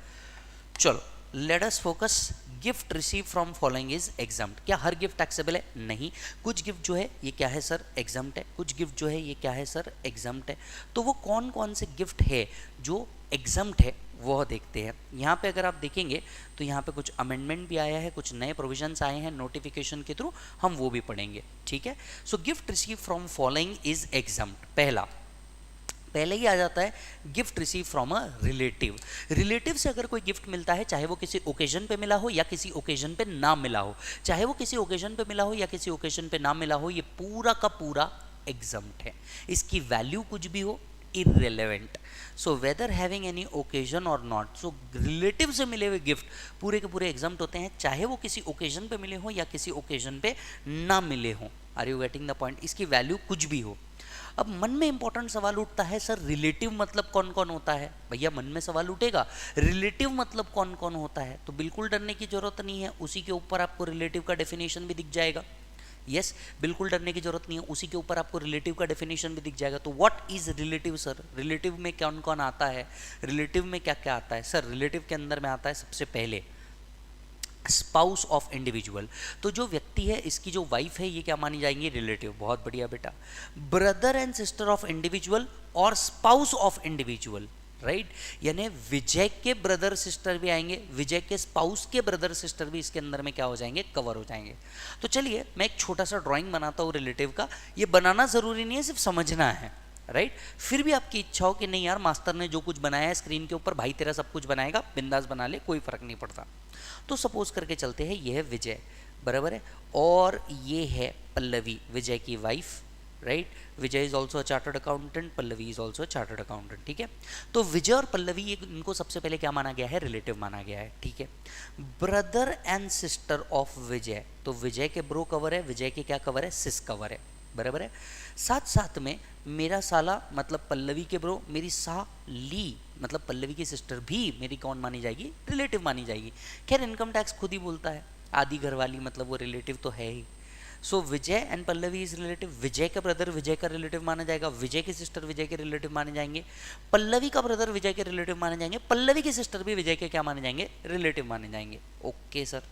चलो let us focus. Gift receive from following is examined. क्या हर गिफ्ट टैक्सेबल है? नहीं। कुछ गिफ्ट जो है ये क्या है सर, एग्जाम्ड है। कुछ गिफ्ट जो है ये क्या है सर, एग्जाम्ड है। तो वो कौन कौन से गिफ्ट है जो एग्जाम्ड है वो देखते हैं। यहाँ पे अगर आप देखेंगे तो यहाँ पे कुछ अमेंडमेंट भी आया है, कुछ नए प्रोविजंस आए हैं नोटिफिकेशन के थ्रू, हम वो भी पढ़ेंगे। ठीक है, so gift receive from following is exempt. पहले ही आ जाता है gift receive from a relative. Relative से अगर कोई गिफ्ट मिलता है, चाहे वो किसी ओकेजन पे मिला हो या किसी ओकेजन पे ना मिला हो, चाहे वो किसी ओकेजन पे मिला हो या किसी ओकेजन पे ना मिला हो, ये पूरा का पूरा एग्जम्प्ट है। इसकी वैल्यू कुछ भी हो, irrelevant. So whether having any occasion और नॉट, सो रिलेटिव से मिले हुए गिफ्ट पूरे के पूरे एग्जम्प्ट होते हैं, चाहे वो किसी ओकेजन पे मिले हो या किसी ओकेजन पे ना मिले हो। Are you getting the point? इसकी वैल्यू कुछ भी हो। अब मन में इंपॉर्टेंट सवाल उठता है, सर रिलेटिव मतलब कौन कौन होता है? भैया मन में सवाल उठेगा, रिलेटिव मतलब कौन कौन होता है? तो बिल्कुल डरने की जरूरत नहीं है, उसी के ऊपर आपको रिलेटिव का डेफिनेशन भी दिख जाएगा। यस बिल्कुल डरने की जरूरत नहीं है, उसी के ऊपर आपको रिलेटिव का डेफिनेशन भी दिख जाएगा। तो what is relative sir? Relative में कौन कौन आता है, रिलेटिव में क्या क्या आता है? सर रिलेटिव के अंदर में आता है सबसे पहले स्पाउस ऑफ इंडिविजुअल। तो जो व्यक्ति है, इसकी जो वाइफ है, ये क्या मानी जाएंगी? रिलेटिव। बहुत बढ़िया बेटा। Brother and sister of individual और स्पाउस ऑफ इंडिविजुअल, राइट। यानी विजय के ब्रदर सिस्टर भी आएंगे, विजय के स्पाउस के ब्रदर सिस्टर भी इसके अंदर में क्या हो जाएंगे? कवर हो जाएंगे। तो चलिए मैं एक छोटा सा ड्राइंग बनाता हूँ रिलेटिव का। ये बनाना जरूरी नहीं है, सिर्फ समझना है, राइट। फिर भी आपकी इच्छा हो कि नहीं यार मास्टर ने जो कुछ बनाया है स्क्रीन के ऊपर, भाई तेरा सब कुछ बनाएगा, बिंदास बना ले, कोई फर्क नहीं पड़ता। तो सपोज करके चलते हैं, ये है विजय, बराबर है, और ये है पल्लवी, विजय की wife, right. Vijay is also a chartered accountant, Pallavi is also a chartered accountant. ठीक है, तो विजय और पल्लवी इनको सबसे पहले क्या माना गया है? रिलेटिव माना गया है। ठीक है, ब्रदर एंड सिस्टर ऑफ विजय, तो विजय के ब्रो कवर है, विजय के क्या कवर है? सिस कवर है, बराबर है। साथ साथ में मेरा साला मतलब पल्लवी के ब्रो, मेरी साली मतलब पल्लवी की सिस्टर भी मेरी कौन मानी जाएगी? रिलेटिव मानी जाएगी। खैर इनकम टैक्स खुद ही बोलता है, आदि घरवाली मतलब वो रिलेटिव तो है ही। सो विजय एंड पल्लवी इज रिलेटिव। विजय का ब्रदर विजय का रिलेटिव माना जाएगा, विजय की सिस्टर विजय के रिलेटिव माने जाएंगे, पल्लवी का ब्रदर विजय के रिलेटिव माने जाएंगे, पल्लवी की सिस्टर भी विजय के क्या माने जाएंगे? रिलेटिव माने जाएंगे। Okay sir.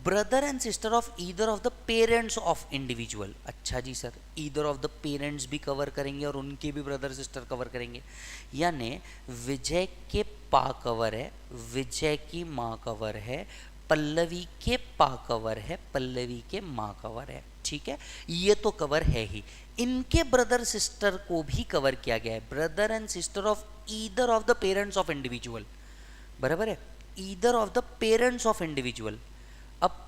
Brother and sister of either of the parents of individual. अच्छा जी sir, either of the parents भी कवर करेंगे और उनके भी ब्रदर सिस्टर कवर करेंगे। यानी विजय के पा कवर है, विजय की माँ कवर है, पल्लवी के पा कवर है, पल्लवी के माँ कवर है, ठीक है, ये तो कवर है ही। इनके ब्रदर सिस्टर को भी कवर किया गया है, brother and sister of either of the parents of individual, बराबर है, either of the parents of individual. अब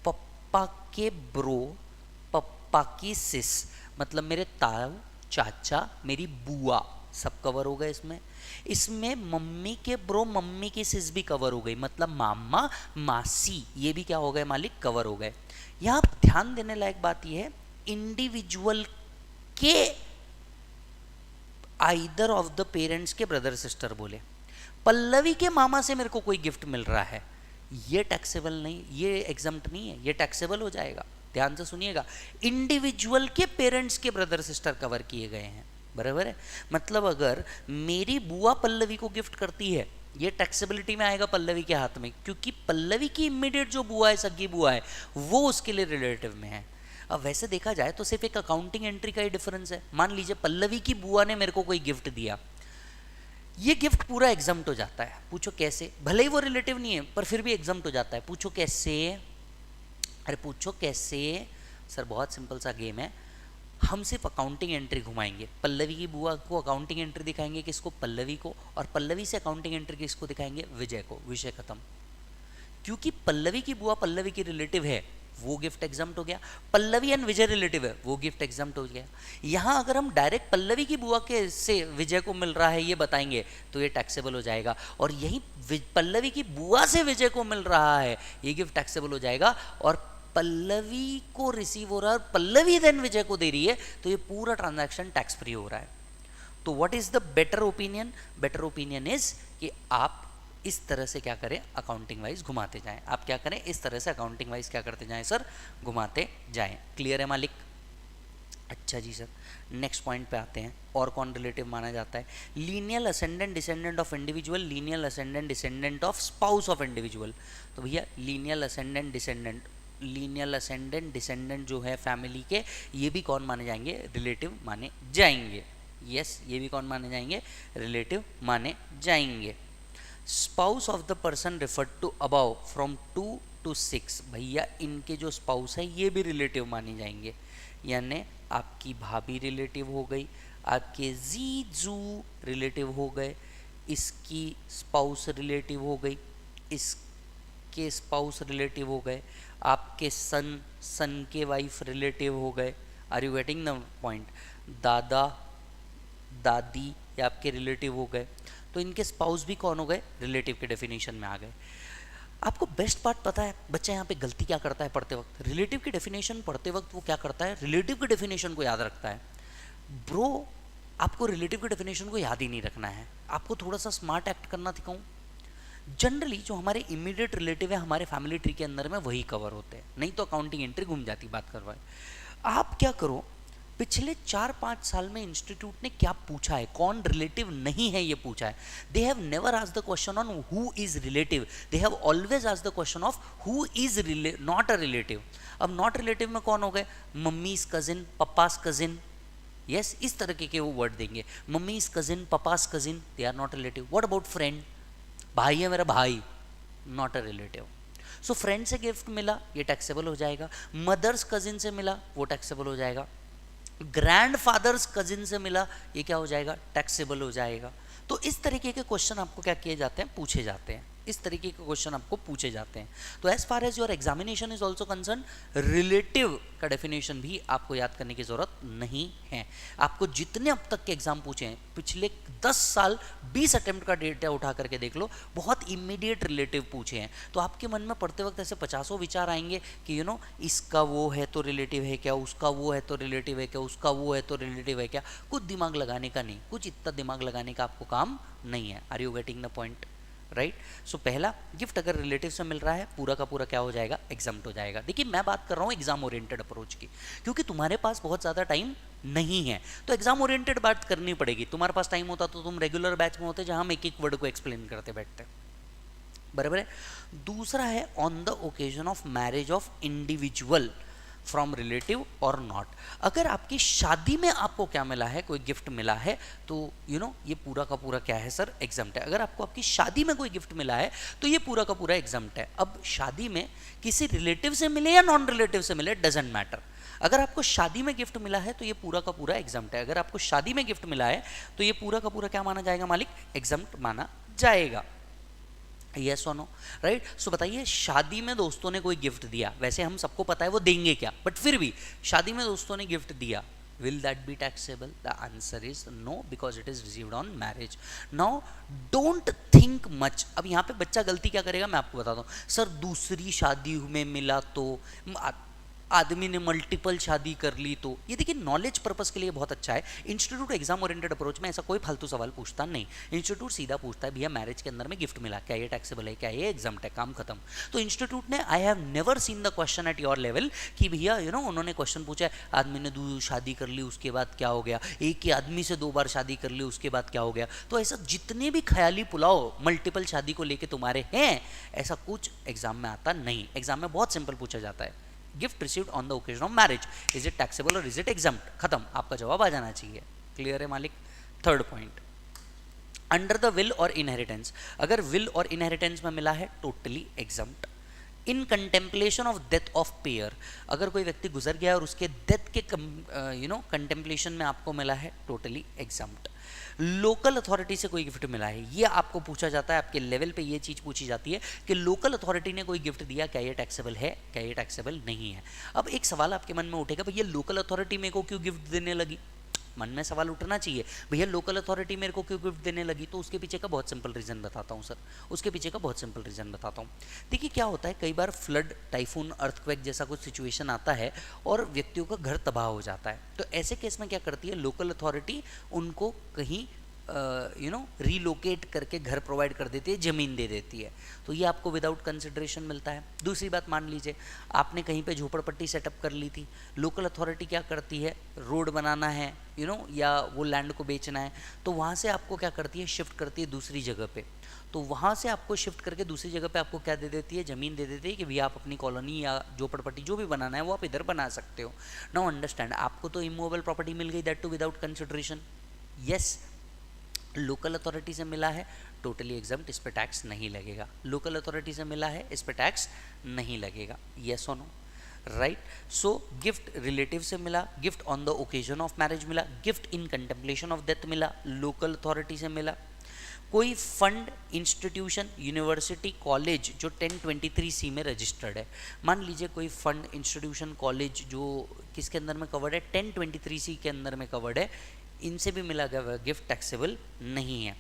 पप्पा के ब्रो, पप्पा की सिस, मतलब मेरे ताऊ, चाचा, मेरी बुआ, सब कवर हो गए इसमें। इसमें मम्मी के ब्रो, मम्मी की सिस भी कवर हो गई, मतलब मामा, मासी, ये भी क्या हो गए मालिक, कवर हो गए। यहां ध्यान देने लायक बात यह है, इंडिविजुअल के आइदर ऑफ द पेरेंट्स के ब्रदर सिस्टर बोले। पल्लवी के मामा से मेरे को कोई गिफ्ट मिल रहा है, ये टैक्सेबल नहीं, ये एग्जम्प्ट नहीं है, ये टैक्सेबल हो जाएगा। ध्यान से सुनिएगा, इंडिविजुअल के पेरेंट्स के ब्रदर सिस्टर कवर किए गए हैं, बराबर है। मतलब अगर मेरी बुआ पल्लवी को गिफ्ट करती है, ये टैक्सेबिलिटी में आएगा पल्लवी के हाथ में, क्योंकि पल्लवी की इमीडिएट जो बुआ है, सगी बुआ है, वो उसके लिए रिलेटिव में है। अब वैसे देखा जाए तो सिर्फ एक अकाउंटिंग एंट्री का ही डिफरेंस है। मान लीजिए पल्लवी की बुआ ने मेरे को कोई गिफ्ट दिया, ये गिफ्ट पूरा एग्जम्प्ट हो जाता है। पूछो कैसे, भले ही वो रिलेटिव नहीं है पर फिर भी एग्जम्प्ट हो जाता है। पूछो कैसे, अरे पूछो कैसे सर, बहुत सिंपल सा गेम है। हम सिर्फ अकाउंटिंग एंट्री घुमाएंगे, पल्लवी की बुआ को अकाउंटिंग एंट्री दिखाएंगे किसको, पल्लवी को, और पल्लवी से अकाउंटिंग एंट्री किसको दिखाएंगे, विजय को, विषय खत्म। क्योंकि पल्लवी की बुआ पल्लवी की रिलेटिव है, वो गिफ्ट एग्जम्प्ट हो गया। पल्लवी एंड विजय रिलेटिव है, वो गिफ्ट एग्जम्प्ट हो गया। यहां अगर हम डायरेक्ट पल्लवी की बुआ के से विजय को मिल रहा है ये बताएंगे तो ये टैक्सेबल हो जाएगा, और यही पल्लवी की बुआ से विजय को मिल रहा है ये गिफ्ट टैक्सेबल हो जाएगा, और पल्लवी को रिसीव हो रहा है और पल्लवी देन विजय को दे रही है, तो ये पूरा ट्रांजैक्शन टैक्स फ्री हो रहा है। तो what is the better opinion, better opinion is कि आप इस तरह से क्या करें, अकाउंटिंग वाइज घुमाते जाएं। आप क्या करें, इस तरह से अकाउंटिंग वाइज क्या करते जाएं सर, घुमाते जाएं। क्लियर है मालिक? अच्छा जी सर, नेक्स्ट पॉइंट पे आते हैं। और कौन रिलेटिव माना जाता है, lineal ascendant descendant of individual, lineal ascendant descendant of spouse of individual. तो भैया lineal ascendant descendant, lineal ascendant descendant जो है फैमिली के, ये भी कौन माने जाएंगे, रिलेटिव माने जाएंगे। यस, ये भी कौन माने जाएंगे, रिलेटिव माने जाएंगे। Spouse of the person referred to above from 2 to 6, भैया इनके जो स्पाउस है ये भी रिलेटिव माने जाएंगे। यानी आपकी भाभी रिलेटिव हो गई, आपके जीजू रिलेटिव हो गए, इसकी स्पाउस रिलेटिव हो गई, इसके स्पाउस रिलेटिव हो गए, आपके सन के वाइफ रिलेटिव हो गए। Are you getting the point? दादा दादी ये आपके रिलेटिव हो गए। तो इनके स्पाउस भी कौन हो गए, रिलेटिव के डेफिनेशन में आ गए। आपको बेस्ट पार्ट पता है, बच्चा यहाँ पे गलती क्या करता है पढ़ते वक्त, रिलेटिव की डेफिनेशन पढ़ते वक्त वो क्या करता है, रिलेटिव की डेफिनेशन को याद रखता है। ब्रो, आपको रिलेटिव की डेफिनेशन को याद ही नहीं रखना है, आपको थोड़ा सा स्मार्ट एक्ट करना सिखाऊं। जनरली जो हमारे इमीडिएट रिलेटिव है हमारे फैमिली ट्री के अंदर में वही कवर होते हैं, नहीं तो अकाउंटिंग एंट्री घूम जाती बात करवाए। आप क्या करो, पिछले 4-5 साल में इंस्टीट्यूट ने क्या पूछा है, कौन रिलेटिव नहीं है ये पूछा है। They have never asked the question on who is relative, they have always asked the question of who is not a relative. अब नॉट रिलेटिव में कौन हो गए, mummy's cousin, papa's cousin, yes इस तरह के वो वर्ड देंगे, mummy's cousin, papa's cousin, they are not relative. What about friend, भाई है मेरा भाई, not a relative. So friend से गिफ्ट मिला ये टैक्सेबल हो जाएगा, मदर्स कजिन से मिला वो टैक्सेबल हो जाएगा, ग्रैंडफादर्स कजिन से मिला ये क्या हो जाएगा, टैक्सेबल हो जाएगा। तो इस तरीके के क्वेश्चन आपको क्या किए जाते हैं, पूछे जाते हैं, इस तरीके के क्वेश्चन आपको पूछे जाते हैं। तो as far as your examination is also concern, relative का डेफिनेशन भी आपको याद करने की जरूरत नहीं है। आपको जितने अब तक के एग्जाम पूछे हैं, पिछले 10 साल 20 अटेम्प्ट का डेटा उठा करके देख लो, बहुत इमीडिएट रिलेटिव पूछे हैं। तो आपके मन में पढ़ते वक्त ऐसे 50 विचार आएंगे कि इसका वो है तो रिलेटिव है क्या, उसका वो है तो रिलेटिव है क्या, उसका वो है तो रिलेटिव है क्या। कुछ दिमाग लगाने का नहीं, कुछ इतना दिमाग लगाने का आपको काम नहीं है। Are you getting the point? Right. So पहला, गिफ्ट अगर रिलेटिव से मिल रहा है पूरा का पूरा क्या हो जाएगा, एग्जाम्प्ट हो जाएगा। देखिए मैं बात कर रहा हूँ एग्जाम ओरिएंटेड अप्रोच की, क्योंकि तुम्हारे पास बहुत ज़्यादा टाइम नहीं है तो एग्जाम ओरिएंटेड बात करनी पड़ेगी। तुम्हारे पास टाइम होता तो तुम रेगुलर बैच में होते जहाँ हम एक एक वर्ड को एक्सप्लेन करते बैठते, बराबर है। दूसरा है on the occasion of marriage of individual from relative और नॉट। अगर आपकी शादी में आपको क्या मिला है, कोई गिफ्ट मिला है, तो ये पूरा का पूरा क्या है सर, एग्जम्प्ट है। अगर आपको आपकी शादी में कोई गिफ्ट मिला है तो ये पूरा का पूरा एग्जम्प्ट है। अब शादी में किसी रिलेटिव से मिले या नॉन रिलेटिव से मिले, डजेंट मैटर। अगर आपको शादी में गिफ्ट मिला है तो ये पूरा का पूरा एग्जम्प्ट है। अगर आपको शादी में गिफ्ट मिला है तो ये पूरा का पूरा क्या माना जाएगा मालिक, एग्जम्प्ट माना जाएगा। यस और नो, राइट। सो बताइए, शादी में दोस्तों ने कोई गिफ्ट दिया, वैसे हम सबको पता है वो देंगे क्या, बट फिर भी शादी में दोस्तों ने गिफ्ट दिया, will that be taxable? The answer is no, because it is received on marriage. Now don't think much. अब यहाँ पे बच्चा गलती क्या करेगा मैं आपको बताता हूँ। सर दूसरी शादी में मिला तो, आदमी ने मल्टीपल शादी कर ली तो, ये देखिए नॉलेज पर्पस के लिए बहुत अच्छा है। इंस्टीट्यूट एग्जाम ओरिएंटेड अप्रोच में ऐसा कोई फालतू सवाल पूछता नहीं। इंस्टीट्यूट सीधा पूछता है भैया मैरिज के अंदर में गिफ्ट मिला, क्या ये टैक्सेबल है, क्या ये एग्जाम्प्ट है, काम खत्म। तो इंस्टीट्यूट ने, I have never seen the question at your level कि भैया उन्होंने क्वेश्चन पूछा है आदमी ने 2 शादी कर ली उसके बाद क्या हो गया, एक ही आदमी से 2 बार शादी कर ली उसके बाद क्या हो गया। तो ऐसा जितने भी ख्याली पुलाव मल्टीपल शादी को लेके तुम्हारे हैं, ऐसा कुछ एग्जाम में आता नहीं। एग्जाम में बहुत सिंपल पूछा जाता है, gift received on the occasion of marriage, is it taxable और इज इट एग्जम्प्ट, खत्म, आपका जवाब आ जाना चाहिए। क्लियर है मालिक। Third point, under the will और इनहेरिटेंस, अगर विल और इनहेरिटेंस में मिला है totally exempt. In contemplation of death of pair, अगर कोई व्यक्ति गुजर गया और उसके डेथ के कंटेम्पलेशन में आपको मिला है, टोटली एग्जम्प्ट। लोकल अथॉरिटी से कोई गिफ्ट मिला है, ये आपको पूछा जाता है, आपके लेवल पे ये चीज़ पूछी जाती है कि लोकल अथॉरिटी ने कोई गिफ्ट दिया, क्या ये टैक्सेबल है, क्या ये टैक्सेबल नहीं है। अब एक सवाल आपके मन में उठेगा, भैया लोकल अथॉरिटी मेरे को क्यों गिफ्ट देने लगी, मन में सवाल उठना चाहिए, भैया लोकल अथॉरिटी मेरे को क्यों गिफ्ट देने लगी। तो उसके पीछे का बहुत सिंपल रीज़न बताता हूँ सर, उसके पीछे का बहुत सिंपल रीज़न बताता हूँ। देखिए क्या होता है, कई बार फ्लड, टाइफून, अर्थक्वेक जैसा कुछ सिचुएशन आता है और व्यक्तियों का घर तबाह हो जाता है। तो ऐसे केस में क्या करती है लोकल अथॉरिटी, उनको कहीं रीलोकेट करके घर प्रोवाइड कर देती है, ज़मीन दे देती है। तो ये आपको विदाउट कंसिडरेशन मिलता है। दूसरी बात, मान लीजिए आपने कहीं पे झोपड़पट्टी सेटअप कर ली थी, लोकल अथॉरिटी क्या करती है, रोड बनाना है या वो लैंड को बेचना है, तो वहाँ से आपको क्या करती है, शिफ्ट करती है दूसरी जगह पे। तो वहाँ से आपको शिफ्ट करके दूसरी जगह पे आपको क्या दे देती है, ज़मीन दे देती है कि भैया आप अपनी कॉलोनी या झोपड़पट्टी जो भी बनाना है वो आप इधर बना सकते हो। नाउ अंडरस्टैंड, आपको तो इमूवेबल प्रॉपर्टी मिल गई, that too without consideration. Yes, local authority से मिला है, टोटली एग्जम्प्ट, इस पे टैक्स नहीं लगेगा। लोकल अथॉरिटी से मिला है, इस पे टैक्स नहीं लगेगा। यस और no, right. So gift relative से मिला, gift on the occasion of marriage मिला, gift in contemplation of death मिला, लोकल अथॉरिटी से मिला। कोई फंड, इंस्टीट्यूशन, यूनिवर्सिटी, कॉलेज जो 1023C में रजिस्टर्ड है, मान लीजिए कोई फंड, इंस्टीट्यूशन, कॉलेज जो किसके अंदर में कवर्ड है, 1023C के अंदर में कवर्ड है, इनसे भी मिला गया गिफ्ट टैक्सेबल नहीं है।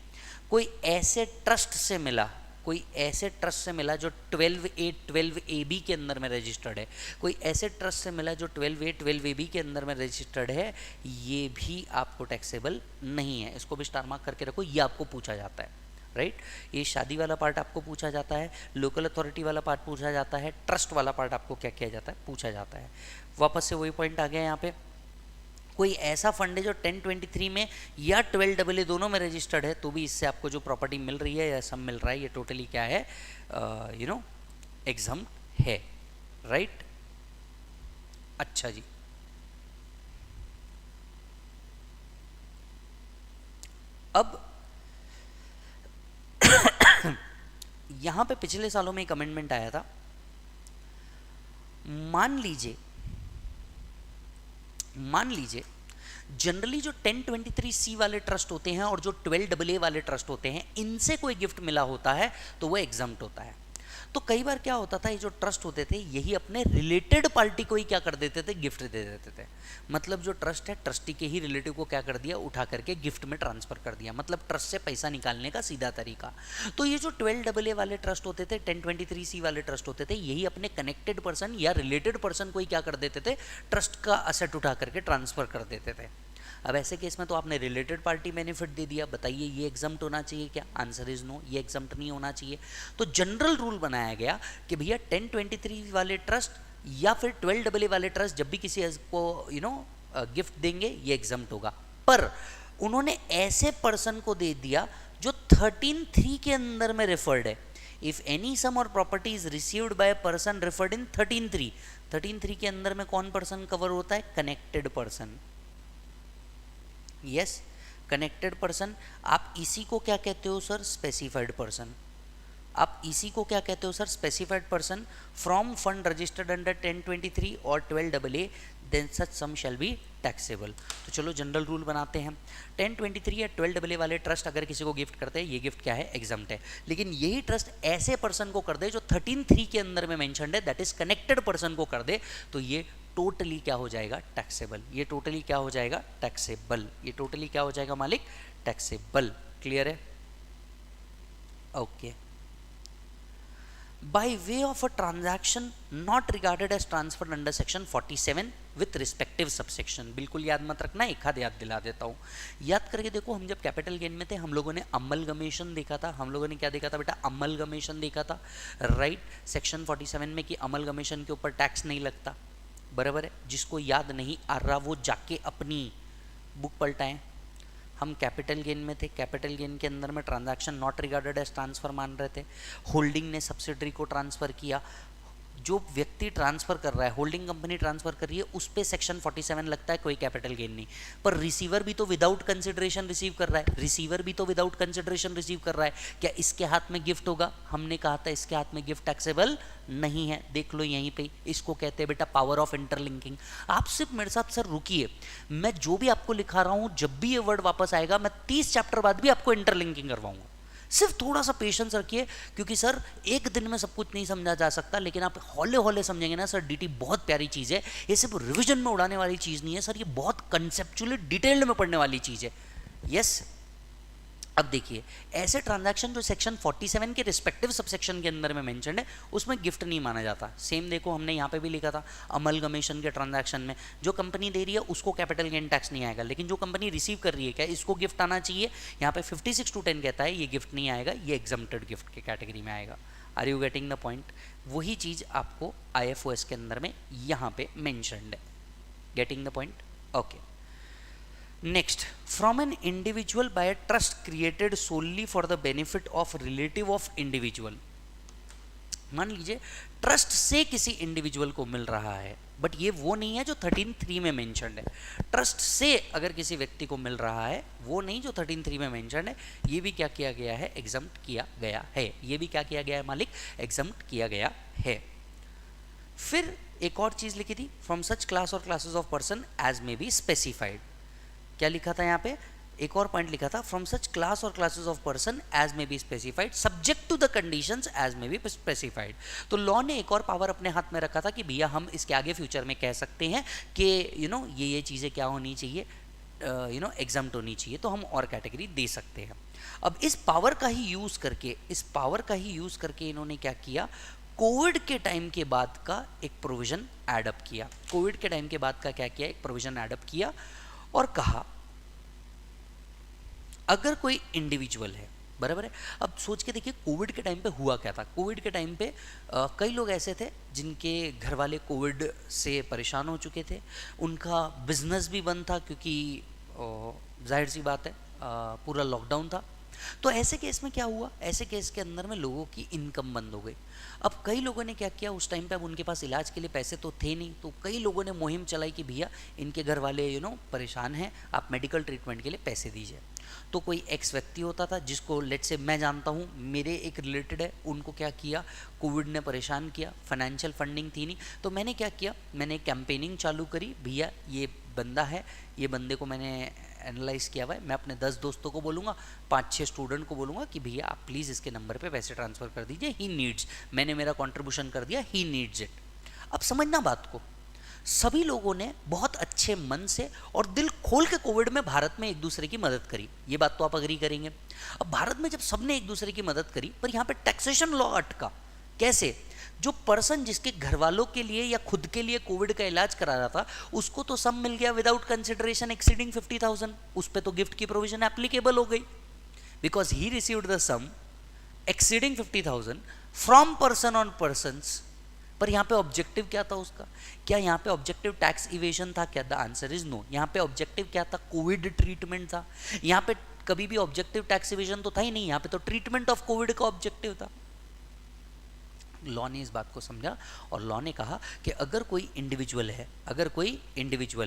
कोई ऐसे ट्रस्ट से मिला, कोई ऐसे ट्रस्ट से मिला जो 12A 12AB के अंदर में रजिस्टर्ड है, कोई ऐसे ट्रस्ट से मिला जो 12A 12AB के अंदर में रजिस्टर्ड है, ये भी आपको टैक्सेबल नहीं है। इसको भी स्टार मार्क करके रखो, ये आपको पूछा जाता है, राइट। ये शादी वाला पार्ट आपको पूछा जाता है, लोकल अथॉरिटी वाला पार्ट पूछा जाता है, ट्रस्ट वाला पार्ट आपको क्या किया जाता है, पूछा जाता है। वापस से वही पॉइंट आ गया यहाँ पे, कोई ऐसा फंड है जो 1023 में या 12AA दोनों में रजिस्टर्ड है, तो भी इससे आपको जो प्रॉपर्टी मिल रही है या सम मिल रहा है, ये टोटली क्या है, एग्जम्प्ट है, राइट। अच्छा जी, अब यहां पे पिछले सालों में एक अमेंडमेंट आया था। मान लीजिए जनरली जो 1023C वाले ट्रस्ट होते हैं और जो 12AA वाले ट्रस्ट होते हैं, इनसे कोई गिफ्ट मिला होता है तो वो एग्जम्प्ट होता है। तो कई बार क्या होता था, ये जो ट्रस्ट होते थे यही अपने रिलेटेड पार्टी को ही क्या कर देते थे, गिफ्ट दे देते थे। मतलब जो ट्रस्ट है, ट्रस्टी के ही रिलेटिव को क्या कर दिया, उठा करके गिफ्ट में ट्रांसफर कर दिया। मतलब ट्रस्ट से पैसा निकालने का सीधा तरीका। तो ये जो 12AA वाले ट्रस्ट होते थे, 1023C वाले ट्रस्ट होते थे, यही अपने कनेक्टेड पर्सन या रिलेटेड पर्सन को ही क्या कर देते थे, ट्रस्ट का असेट उठा करके ट्रांसफर कर देते थे। अब ऐसे केस में तो आपने रिलेटेड पार्टी बेनिफिट दे दिया, बताइए ये एग्जम्प्ट होना चाहिए क्या? आंसर इज नो, ये एग्जम्प्ट नहीं होना चाहिए। तो जनरल रूल बनाया गया कि भैया 1023 वाले ट्रस्ट या फिर 12AA वाले ट्रस्ट जब भी किसी को गिफ्ट देंगे ये एग्जम्प्ट होगा। पर उन्होंने ऐसे पर्सन को दे दिया जो 13(3) के अंदर में रेफर्ड है। इफ एनी सम और property is received by person referred in 13.3, 13.3 के अंदर में कौन पर्सन कवर होता है? Connected person. Yes, connected person. आप इसी को क्या कहते हो सर? Specified person. आप इसी को क्या कहते हो sir? Specified person from fund registered under 1023 और 12AA, then such sum shall be taxable. तो चलो जनरल रूल बनाते हैं। 1023 या 12AA वाले ट्रस्ट अगर किसी को गिफ्ट करते हैं, ये गिफ्ट क्या है? एग्जम्प्ट है। लेकिन यही ट्रस्ट ऐसे पर्सन को कर दे जो 13.3 के अंदर में मेंशन्ड है, दैट इज कनेक्टेड पर्सन को कर दे, तो ये टोटली क्या हो जाएगा? टैक्सेबल। ये टोटली क्या हो जाएगा? टैक्सेबल। ये टोटली क्या हो जाएगा मालिक? टैक्सेबल। क्लियर है? Okay. by way of a transaction not regarded as transferred under section 47 with respective subsection। बिल्कुल याद मत रखना, एक हाथ याद दिला देता हूँ। याद करके देखो, हम जब कैपिटल गेन में थे हम लोगों ने अमलगमेशन देखा था। हम लोगों ने क्या देखा था बेटा? अमलगमेशन देखा था, राइट? सेक्शन 47 में कि अमलगमेशन के ऊपर टैक्स नहीं लगता, बराबर है। जिसको याद नहीं आ रहा वो जाके अपनी बुक पलटाएं। हम कैपिटल गेन में थे, कैपिटल गेन के अंदर में transaction not regarded as transfer मान रहे थे। होल्डिंग ने सब्सिडरी को ट्रांसफर किया, जो व्यक्ति ट्रांसफर कर रहा है, होल्डिंग कंपनी ट्रांसफर कर रही है, उस पे सेक्शन 47 लगता है, कोई कैपिटल गेन नहीं। पर रिसीवर भी तो विदाउट कंसिडरेशन रिसीव कर रहा है, रिसीवर भी तो विदाउट कंसिडरेशन रिसीव कर रहा है। क्या इसके हाथ में गिफ्ट होगा? हमने कहा था इसके हाथ में गिफ्ट टैक्सेबल नहीं है। देख लो यहीं पे, इसको कहते हैं बेटा पावर ऑफ इंटरलिंकिंग। आप सिर्फ मेरे साथ सर रुकिए, मैं जो भी आपको लिखा रहा हूं, जब भी ये वर्ड वापस आएगा मैं 30 चैप्टर बाद भी आपको इंटरलिंकिंग करवाऊंगा। सिर्फ थोड़ा सा पेशेंस रखिए, क्योंकि सर एक दिन में सब कुछ नहीं समझा जा सकता, लेकिन आप हौले हौले समझेंगे ना सर। डीटी बहुत प्यारी चीज़ है, ये सिर्फ रिवीजन में उड़ाने वाली चीज़ नहीं है सर, ये बहुत कंसेप्चुअली डिटेल्ड में पढ़ने वाली चीज़ है। यस, अब देखिए, ऐसे ट्रांजैक्शन जो सेक्शन 47 के रिस्पेक्टिव सबसेक्शन के अंदर में मेंशन्ड है, उसमें गिफ्ट नहीं माना जाता। सेम देखो, हमने यहाँ पे भी लिखा था, अमलगमेशन के ट्रांजैक्शन में जो कंपनी दे रही है उसको कैपिटल गेन टैक्स नहीं आएगा, लेकिन जो कंपनी रिसीव कर रही है, क्या इसको गिफ्ट आना चाहिए? यहाँ पे 56(2)(10) कहता है ये गिफ्ट नहीं आएगा, ये एग्जम्प्टेड गिफ्ट के कैटेगरी में आएगा। Are you getting the point? वही चीज़ आपको IFOS के अंदर में यहाँ पे मेंशन्ड है। Getting the point? Okay. Next, from an individual by a trust created solely for the benefit of relative of individual। मान लीजिए ट्रस्ट से किसी इंडिविजुअल को मिल रहा है, बट ये वो नहीं है जो 13.3 में मेंशन्ड है। ट्रस्ट से अगर किसी व्यक्ति को मिल रहा है, वो नहीं जो 13.3 में मेंशन्ड है। ये भी क्या किया गया है? एग्जम्प्ट किया गया है। ये भी क्या किया गया है मालिक? एग्जम्प्ट किया गया है। फिर एक और चीज लिखी थी, from such class or classes of person as may be specified. क्या लिखा था यहाँ पे? एक और पॉइंट लिखा था, from such class or classes of person as may be specified subject to the conditions as may be specified. तो लॉ ने एक और पावर अपने हाथ में रखा था कि भैया हम इसके आगे फ्यूचर में कह सकते हैं कि ये चीज़ें क्या होनी चाहिए, एग्जम्प्ट होनी चाहिए, तो हम और कैटेगरी दे सकते हैं। अब इस पावर का ही यूज़ करके इन्होंने क्या किया? कोविड के टाइम के बाद का एक प्रोविजन एडअप किया। कोविड के टाइम के बाद का क्या किया? एक प्रोविजन एडअप किया और कहा अगर कोई इंडिविजुअल है, बराबर है। अब सोच के देखिए कोविड के टाइम पे हुआ क्या था। कोविड के टाइम पे कई लोग ऐसे थे जिनके घर वाले कोविड से परेशान हो चुके थे, उनका बिजनेस भी बंद था क्योंकि जाहिर सी बात है पूरा लॉकडाउन था। तो ऐसे केस में क्या हुआ? ऐसे केस के अंदर में लोगों की इनकम बंद हो गई। अब कई लोगों ने क्या किया, उस टाइम पे अब उनके पास इलाज के लिए पैसे तो थे नहीं, तो कई लोगों ने मुहिम चलाई कि भैया इनके घर वाले परेशान हैं, आप मेडिकल ट्रीटमेंट के लिए पैसे दीजिए। तो कोई एक्स व्यक्ति होता था जिसको लेट से मैं जानता हूँ, मेरे एक रिलेटेड है, उनको क्या किया, कोविड ने परेशान किया, फाइनेंशियल फंडिंग थी नहीं, तो मैंने क्या किया, मैंने कैंपेनिंग चालू करी। भैया ये बंदा है, ये बंदे को मैंने एनालाइज किया हुआ है, मैं अपने 10 दोस्तों को बोलूँगा, 5-6 स्टूडेंट को बोलूँगा कि भैया आप प्लीज़ इसके नंबर पे पैसे ट्रांसफ़र कर दीजिए, ही नीड्स, मैंने मेरा कंट्रीब्यूशन कर दिया, ही नीड्स इट। अब समझना बात को, सभी लोगों ने बहुत अच्छे मन से और दिल खोल के कोविड में भारत में एक दूसरे की मदद करी, ये बात तो आप अग्री करेंगे। अब भारत में जब सबने एक दूसरे की मदद करी, पर यहाँ पे टैक्सेशन लॉ अटका। कैसे? जो पर्सन जिसके घर वालों के लिए या खुद के लिए कोविड का इलाज करा रहा था, उसको तो सम मिल गया विदाउट कंसिडरेशन एक्सीडिंग 50,000, उस पे तो गिफ्ट की प्रोविजन एप्लीकेबल हो गई, because he received the sum exceeding 50,000 from person on persons. पर यहाँ पे ऑब्जेक्टिव क्या था उसका? क्या यहाँ पे ऑब्जेक्टिव टैक्स इवेशन था क्या? The answer is no. यहाँ पे ऑब्जेक्टिव क्या था? कोविड ट्रीटमेंट था। यहाँ पे कभी भी ऑब्जेक्टिव टैक्स इवेशन तो था ही नहीं, यहाँ पे तो ट्रीटमेंट ऑफ कोविड का ऑब्जेक्टिव था। लॉ ने इस बात को समझा और लॉ ने कहा कि अगर कोई इंडिविजुअल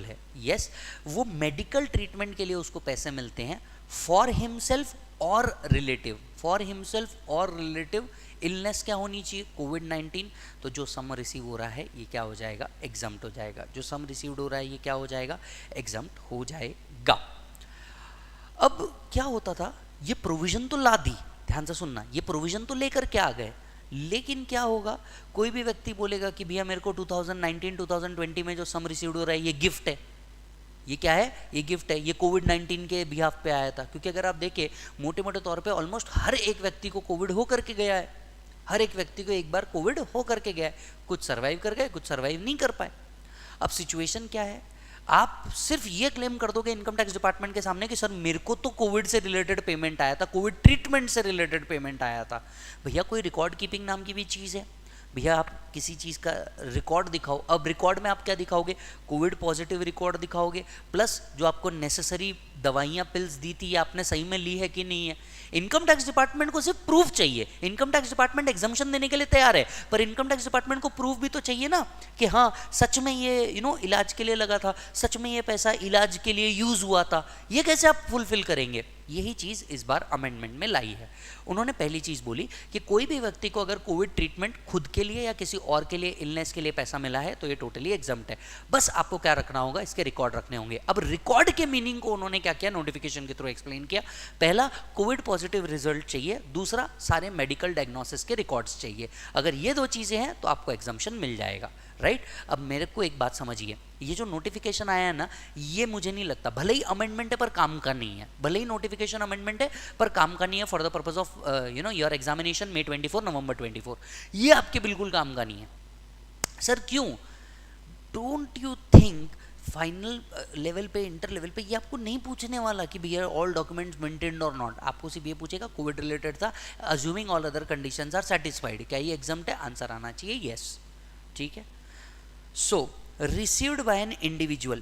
है, यस, वो मेडिकल ट्रीटमेंट के लिए उसको पैसे मिलते हैं फॉर हिमसेल्फ और रिलेटिव इलनेस क्या होनी चाहिए, कोविड-19, तो जो सम रिसीव हो रहा है ये क्या हो जाएगा, एग्जम्प्ट हो जाएगा। जो सम रिसीव्ड हो रहा है ये क्या हो जाएगा, एग्जम्प्ट हो जाएगा। अब क्या होता था, ये प्रोविजन तो ला दी, ध्यान से सुनना, ये प्रोविजन तो लेकर के आ गए, लेकिन क्या होगा, कोई भी व्यक्ति बोलेगा कि भैया मेरे को 2019-2020 में जो सम रिसीव्ड हो रहा है ये गिफ्ट है, ये क्या है, ये गिफ्ट है, ये कोविड-19 के बिहाफ पे आया था। क्योंकि अगर आप देखें मोटे मोटे तौर पे ऑलमोस्ट हर एक व्यक्ति को कोविड हो करके गया है, हर एक व्यक्ति को एक बार कोविड हो करके गया है, कुछ सर्वाइव कर गए, कुछ सर्वाइव नहीं कर पाए। अब सिचुएशन क्या है, आप सिर्फ ये क्लेम कर दोगे इनकम टैक्स डिपार्टमेंट के सामने कि सर मेरे को तो कोविड से रिलेटेड पेमेंट आया था, कोविड ट्रीटमेंट से रिलेटेड पेमेंट आया था। भैया कोई रिकॉर्ड कीपिंग नाम की भी चीज़ है, भैया आप किसी चीज़ का रिकॉर्ड दिखाओ। अब रिकॉर्ड में आप क्या दिखाओगे, कोविड पॉजिटिव रिकॉर्ड दिखाओगे, प्लस जो आपको नेसेसरी दवाइयाँ पिल्स दी थी आपने सही में ली है कि नहीं है। इनकम टैक्स डिपार्टमेंट को सिर्फ प्रूफ चाहिए, इनकम टैक्स डिपार्टमेंट एग्जम्पशन देने के लिए तैयार है, पर इनकम टैक्स डिपार्टमेंट को प्रूफ भी तो चाहिए ना कि हाँ सच में ये इलाज के लिए लगा था, सच में ये पैसा इलाज के लिए यूज हुआ था। ये कैसे आप फुलफिल करेंगे, यही चीज़ इस बार अमेंडमेंट में लाई है। उन्होंने पहली चीज़ बोली कि कोई भी व्यक्ति को अगर कोविड ट्रीटमेंट खुद के लिए या किसी और के लिए इलनेस के लिए पैसा मिला है तो ये टोटली एग्जम्प्ट है। बस आपको क्या रखना होगा, इसके रिकॉर्ड रखने होंगे। अब रिकॉर्ड के मीनिंग को उन्होंने क्या किया, नोटिफिकेशन के थ्रू एक्सप्लेन किया। पहला कोविड पॉजिटिव रिजल्ट चाहिए, दूसरा सारे मेडिकल डायग्नोसिस के रिकॉर्ड्स चाहिए। अगर ये दो चीज़ें हैं तो आपको एग्जम्पशन मिल जाएगा, राइट। अब मेरे को एक बात समझिए, ये जो नोटिफिकेशन आया है ना, ये मुझे नहीं लगता, भले ही अमेंडमेंट है पर काम का नहीं है, भले ही नोटिफिकेशन अमेंडमेंट है पर काम का नहीं है for the purpose of your examination May 24 November 24, ये आपके बिल्कुल काम का नहीं है। सर क्यों, don't you think final level पे, इंटर लेवल पे ये आपको नहीं पूछने वाला कि भैया all documents maintained or not, आपको सिर्फ ये पूछेगा कोविड रिलेटेड था, assuming all other conditions are satisfied, क्या ये एग्जाम्प्ट है, आंसर आना चाहिए यस, ठीक है। So, received by an individual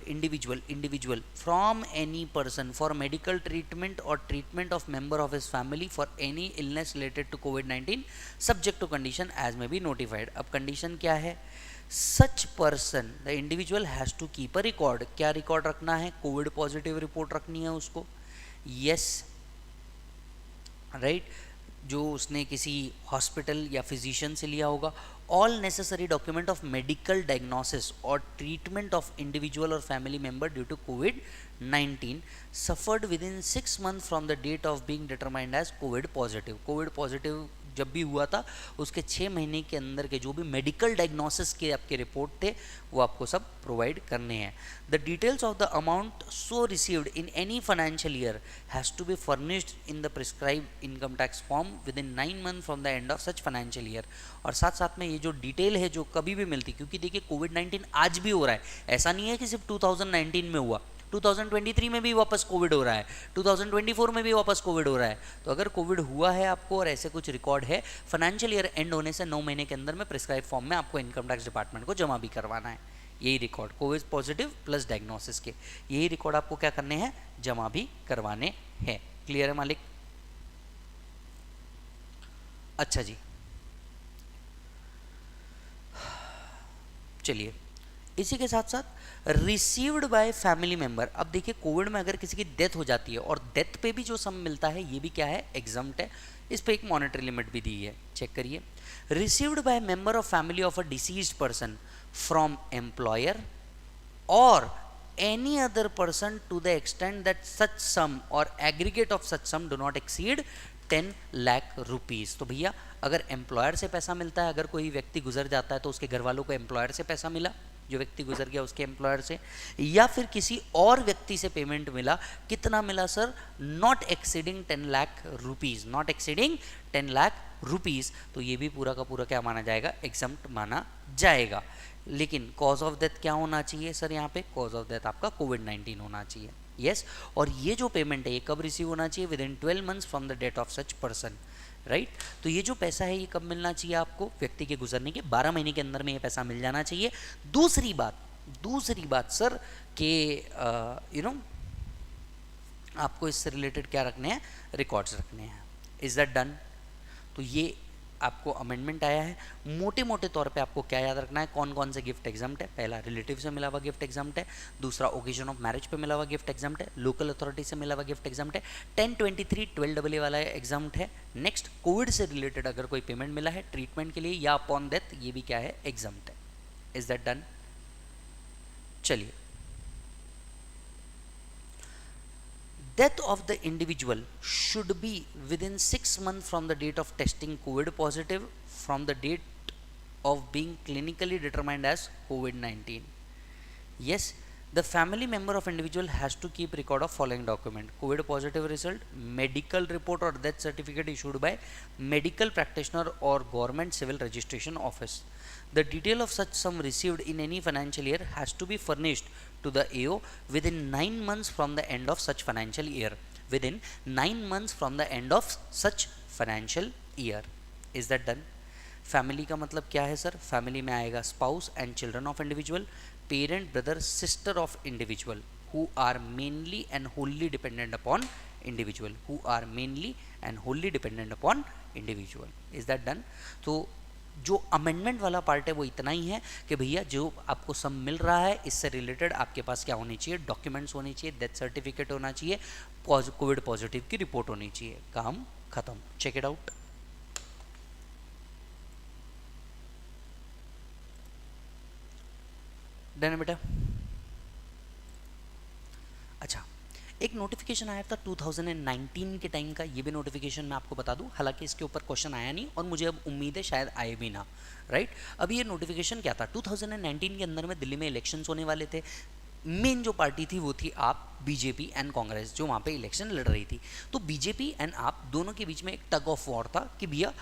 from any person for medical treatment or treatment of member of his family for any illness related to COVID-19 subject to condition as may be notified। अब condition क्या है, such person the individual has to keep a record। क्या record रखना है, Covid positive report रखनी है उसको, yes, right, जो उसने किसी हॉस्पिटल या फिजिशियन से लिया होगा। All necessary document of medical diagnosis और ट्रीटमेंट ऑफ इंडिविजुअल और फैमिली मेंबर ड्यू टू कोविड-19 suffered within 6 months from the date of being determined as covid positive. Covid positive जब भी हुआ था उसके 6 महीने के अंदर के जो भी मेडिकल डायग्नोसिस के आपके रिपोर्ट थे वो आपको सब प्रोवाइड करने हैं। The details of the amount so received in any financial year has to be furnished in the prescribed income tax form within 9 months from the end of such financial year. और साथ साथ में ये जो detail है जो कभी भी मिलती, क्योंकि देखिए कोविड-19 आज भी हो रहा है, ऐसा नहीं है कि सिर्फ 2019 में हुआ, 2023 में भी वापस कोविड हो रहा है, 2024 में भी वापस कोविड हो रहा है। तो अगर कोविड हुआ है आपको और ऐसे कुछ रिकॉर्ड है, फाइनेंशियल ईयर एंड होने से 9 महीने के अंदर में प्रिस्क्राइब फॉर्म में आपको इनकम टैक्स डिपार्टमेंट को जमा भी करवाना है। यही record Covid positive plus diagnosis के, यही रिकॉर्ड आपको क्या करने हैं, जमा भी करवाने हैं। क्लियर है मालिक? अच्छा जी, चलिए इसी के साथ साथ रिसीव्ड बाय फैमिली मेंबर। अब देखिए कोविड में अगर किसी की डेथ हो जाती है और डेथ पे भी जो सम मिलता है ये भी क्या है, एग्जम्प्ट है, इस पे एक मॉनेटरी लिमिट भी दी है, चेक करिए। Received by member of family of a deceased person from employer और any other person to the extent that such sum or aggregate of such sum do not exceed 10 lakh rupees. तो भैया अगर employer से पैसा मिलता है, अगर कोई व्यक्ति गुजर जाता है तो उसके घर वालों को एम्प्लॉयर से पैसा मिला, जो व्यक्ति गुजर गया उसके एम्प्लॉयर से, या फिर किसी और व्यक्ति से पेमेंट मिला, कितना मिला sir, not exceeding 10 lakh rupees, not exceeding 10 lakh rupees, तो ये भी पूरा का पूरा क्या माना जाएगा, एग्जम्प्ट माना जाएगा। लेकिन कॉज ऑफ डेथ क्या होना चाहिए सर, यहाँ पे कॉज ऑफ डेथ आपका कोविड-19 होना चाहिए, यस। और ये जो पेमेंट है ये कब रिसीव होना चाहिए, within 12 months from the date of such person, right. तो ये जो पैसा है ये कब मिलना चाहिए आपको, व्यक्ति के गुजरने के 12 महीने के अंदर में ये पैसा मिल जाना चाहिए। दूसरी बात सर कि आपको इससे रिलेटेड क्या रखने हैं, रिकॉर्ड्स रखने हैं। Is that done? तो ये आपको अमेंडमेंट आया है, मोटे मोटे तौर पे आपको क्या याद रखना है, कौन कौन से गिफ्ट एग्जाम्प्ट है। पहला रिलेटिव से मिला हुआ गिफ्ट एग्जाम्प्ट है, दूसरा ओकेजन ऑफ मैरिज पे मिला हुआ गिफ्ट एग्जाम्प्ट है, लोकल अथॉरिटी से मिला हुआ गिफ्ट एग्जाम्प्ट है, 1023 12AA वाला एग्जाम्प्ट है। नेक्स्ट कोविड से रिलेटेड अगर कोई पेमेंट मिला है ट्रीटमेंट के लिए या अपॉन डेथ, ये भी क्या है, एग्जाम्प्ट है। Is that done? चलिए, death of the individual should be within 6 months from the date of testing COVID positive from the date of being clinically determined as COVID-19. Yes, the family member of individual has to keep record of following document: COVID positive result, medical report or death certificate issued by medical practitioner or government civil registration office. The detail of such sum received in any financial year has to be furnished to the AO within 9 months from the end of such financial year. Within 9 months from the end of such financial year. Is that done? Family का मतलब क्या है sir? Family में आएगा spouse and children of individual, parent, brother, sister of individual who are mainly and wholly dependent upon individual, who are mainly and wholly dependent upon individual. Is that done? तो जो amendment वाला part है वो इतना ही है कि भैया जो आपको सम मिल रहा है इससे रिलेटेड आपके पास क्या होनी चाहिए, डॉक्यूमेंट्स होनी चाहिए, डेथ सर्टिफिकेट होना चाहिए, कोविड पॉजिटिव की रिपोर्ट होनी चाहिए, काम खत्म। Check it out. डन है बेटा? अच्छा, एक नोटिफिकेशन आया था 2019 के टाइम का, ये भी नोटिफिकेशन मैं आपको बता दूं, हालांकि इसके ऊपर क्वेश्चन आया नहीं और मुझे अब उम्मीद है शायद आए भी ना, राइट। अब ये नोटिफिकेशन क्या था? 2019 के अंदर में दिल्ली में इलेक्शंस होने वाले थे। मेन जो पार्टी थी वो थी आप, बीजेपी एंड कांग्रेस, जो वहाँ पे इलेक्शन लड़ रही थी। तो बीजेपी एंड आप दोनों के बीच में एक टग ऑफ वॉर था कि भैया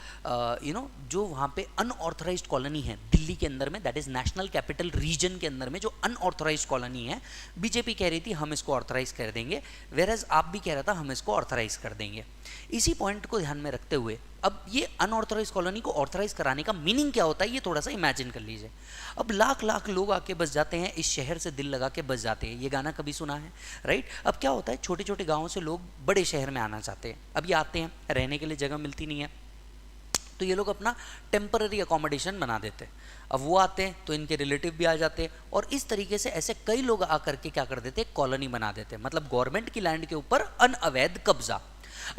जो वहाँ पे अनऑथराइज्ड कॉलोनी है दिल्ली के अंदर में, that is national capital region के अंदर में जो अनऑथराइज्ड कॉलोनी है, बीजेपी कह रही थी हम इसको ऑथराइज कर देंगे, वेरएज आप भी कह रहा था हम इसको ऑथराइज कर देंगे। इसी पॉइंट को ध्यान में रखते हुए अब ये अनऑथराइज कॉलोनी को ऑथराइज कराने का मीनिंग क्या होता है ये थोड़ा सा इमेजिन कर लीजिए। अब लाख लाख लोग आके बस जाते हैं, इस शहर से दिल लगा के बस जाते हैं, ये गाना कभी सुना है, राइट। अब क्या होता है, छोटे छोटे गाँव से लोग बड़े शहर में आना चाहते हैं। अब ये आते हैं, रहने के लिए जगह मिलती नहीं है, तो ये लोग अपना टेम्पररी अकोमोडेशन बना देते हैं। अब वो आते हैं तो इनके रिलेटिव भी आ जाते हैं और इस तरीके से ऐसे कई लोग आकर के क्या कर देते हैं, कॉलोनी बना देते हैं, मतलब गवर्नमेंट की लैंड के ऊपर अनअवैध कब्जा।